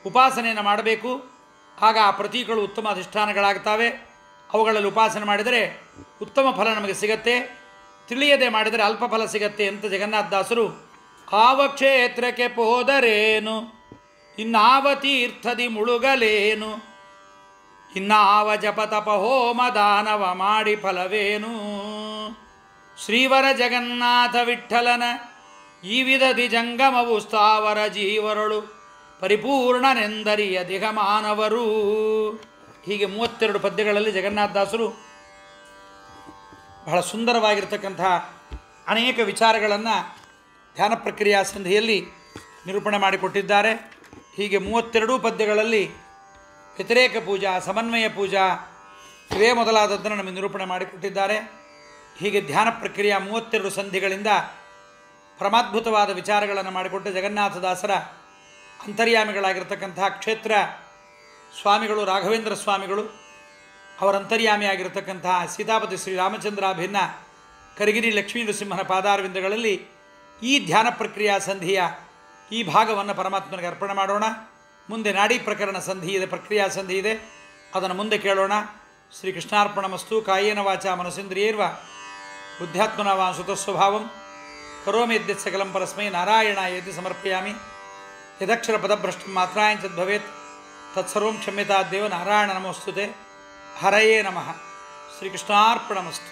ಉಪಾಸನೆಯನ್ನು ಮಾಡಬೇಕು. ಆಗ ಆ ಪ್ರತೀಕಗಳು ಉತ್ತಮ ಅಧಿಷ್ಠಾನಗಳಾಗ್ತವೆ. ಅವುಗಳಲ್ಲಿ ಉಪಾಸನೆ ಮಾಡಿದರೆ ಉತ್ತಮ ಫಲ ನಮಗೆ ಸಿಗತ್ತೆ. ತಿಳಿಯದೆ ಮಾಡಿದರೆ ಅಲ್ಪ ಫಲ ಸಿಗತ್ತೆ ಅಂತ ಜಗನ್ನಾಥದಾಸರು ಆವ ಕ್ಷೇತ್ರಕ್ಕೆ ಪೋದರೇನು ಇನ್ನಾವ ತೀರ್ಥದಿ ಮುಳುಗಲೇನು ಇನ್ನಾವ ಜಪತಪ ಹೋಮ ದಾನವ ಮಾಡಿ ಫಲವೇನು ಶ್ರೀವರ ಜಗನ್ನಾಥ ವಿಠ್ಠಲನ ಈ ವಿಧದಿ ಜಂಗಮವು ಸ್ಥಾವರ ಜೀವರಳು ಪರಿಪೂರ್ಣನೆಂದರಿಯ ದಿಗಮಾನವರು. ಹೀಗೆ 32 ಪದ್ಯಗಳಲ್ಲಿ ಜಗನ್ನಾಥದಾಸರು ಬಹಳ ಸುಂದರವಾಗಿರ್ತಕ್ಕಂಥ ಅನೇಕ ವಿಚಾರಗಳನ್ನು ಧ್ಯಾನ ಪ್ರಕ್ರಿಯಾ ಸಂಧಿಯಲ್ಲಿ ನಿರೂಪಣೆ ಮಾಡಿಕೊಟ್ಟಿದ್ದಾರೆ. ಹೀಗೆ 32 ಪದ್ಯಗಳಲ್ಲಿ ವ್ಯತಿರೇಕ ಪೂಜಾ, ಸಮನ್ವಯ ಪೂಜಾ ಇವೇ ಮೊದಲಾದದ್ದನ್ನು ನಮಗೆ ನಿರೂಪಣೆ ಮಾಡಿಕೊಟ್ಟಿದ್ದಾರೆ. ಹೀಗೆ ಧ್ಯಾನ ಪ್ರಕ್ರಿಯೆ 32 ಸಂಧಿಗಳಿಂದ ಪರಮಾದ್ಭುತವಾದ ವಿಚಾರಗಳನ್ನು ಮಾಡಿಕೊಟ್ಟ ಜಗನ್ನಾಥದಾಸರ ಅಂತರ್ಯಾಮಿಗಳಾಗಿರ್ತಕ್ಕಂತಹ ಕ್ಷೇತ್ರ ಸ್ವಾಮಿಗಳು ರಾಘವೇಂದ್ರ ಸ್ವಾಮಿಗಳು, ಅವರ ಅಂತರ್ಯಾಮಿಯಾಗಿರ್ತಕ್ಕಂತಹ ಸೀತಾಪತಿ ಶ್ರೀರಾಮಚಂದ್ರಾಭಿನ್ನ ಕರಿಗಿರಿ ಲಕ್ಷ್ಮೀ ನರಸಿಂಹನ ಪಾದಾರವಿಂದಗಳಲ್ಲಿ ಈ ಧ್ಯಾನ ಪ್ರಕ್ರಿಯಾ ಸಂಧಿಯ ಈ ಭಾಗವನ್ನು ಪರಮಾತ್ಮನಿಗೆ ಅರ್ಪಣೆ ಮಾಡೋಣ. ಮುಂದೆ ನಾಡಿ ಪ್ರಕರಣ ಸಂಧಿ ಇದೆ, ಪ್ರಕ್ರಿಯಾ ಸಂಧಿ ಇದೆ, ಅದನ್ನು ಮುಂದೆ ಕೇಳೋಣ. ಶ್ರೀ ಕೃಷ್ಣಾರ್ಪಣಮಸ್ತು. ಕಾಯೇನ ವಾಚಾ ಮನಸೇಂದ್ರಿಯೈರ್ವ ಬುದ್ಧ್ಯಾತ್ಮನ ವಾ ಸುತಸ್ವಭಾವಂ ಕರೋಮಿ ಯದ್ಯತ್ ಸಕಲಂ ಪರಸ್ಮೈ ನಾರಾಯಣಾಯೇತಿ ಸಮರ್ಪಯಾಮಿ. ಯದಕ್ಷರ ಪದಭ್ರಷ್ಟಂ ಮಾತ್ರಾಯಂಚದ್ ಭವೇತ್ ತತ್ಸರ್ವಂ ಕ್ಷಮ್ಯತಾದ್ದೇವ. ನಾರಾಯಣ ನಮೋಸ್ತುತೆ. ಹರಯೇ ನಮಃ. ಶ್ರೀಕೃಷ್ಣಾರ್ಪಣಮಸ್ತು.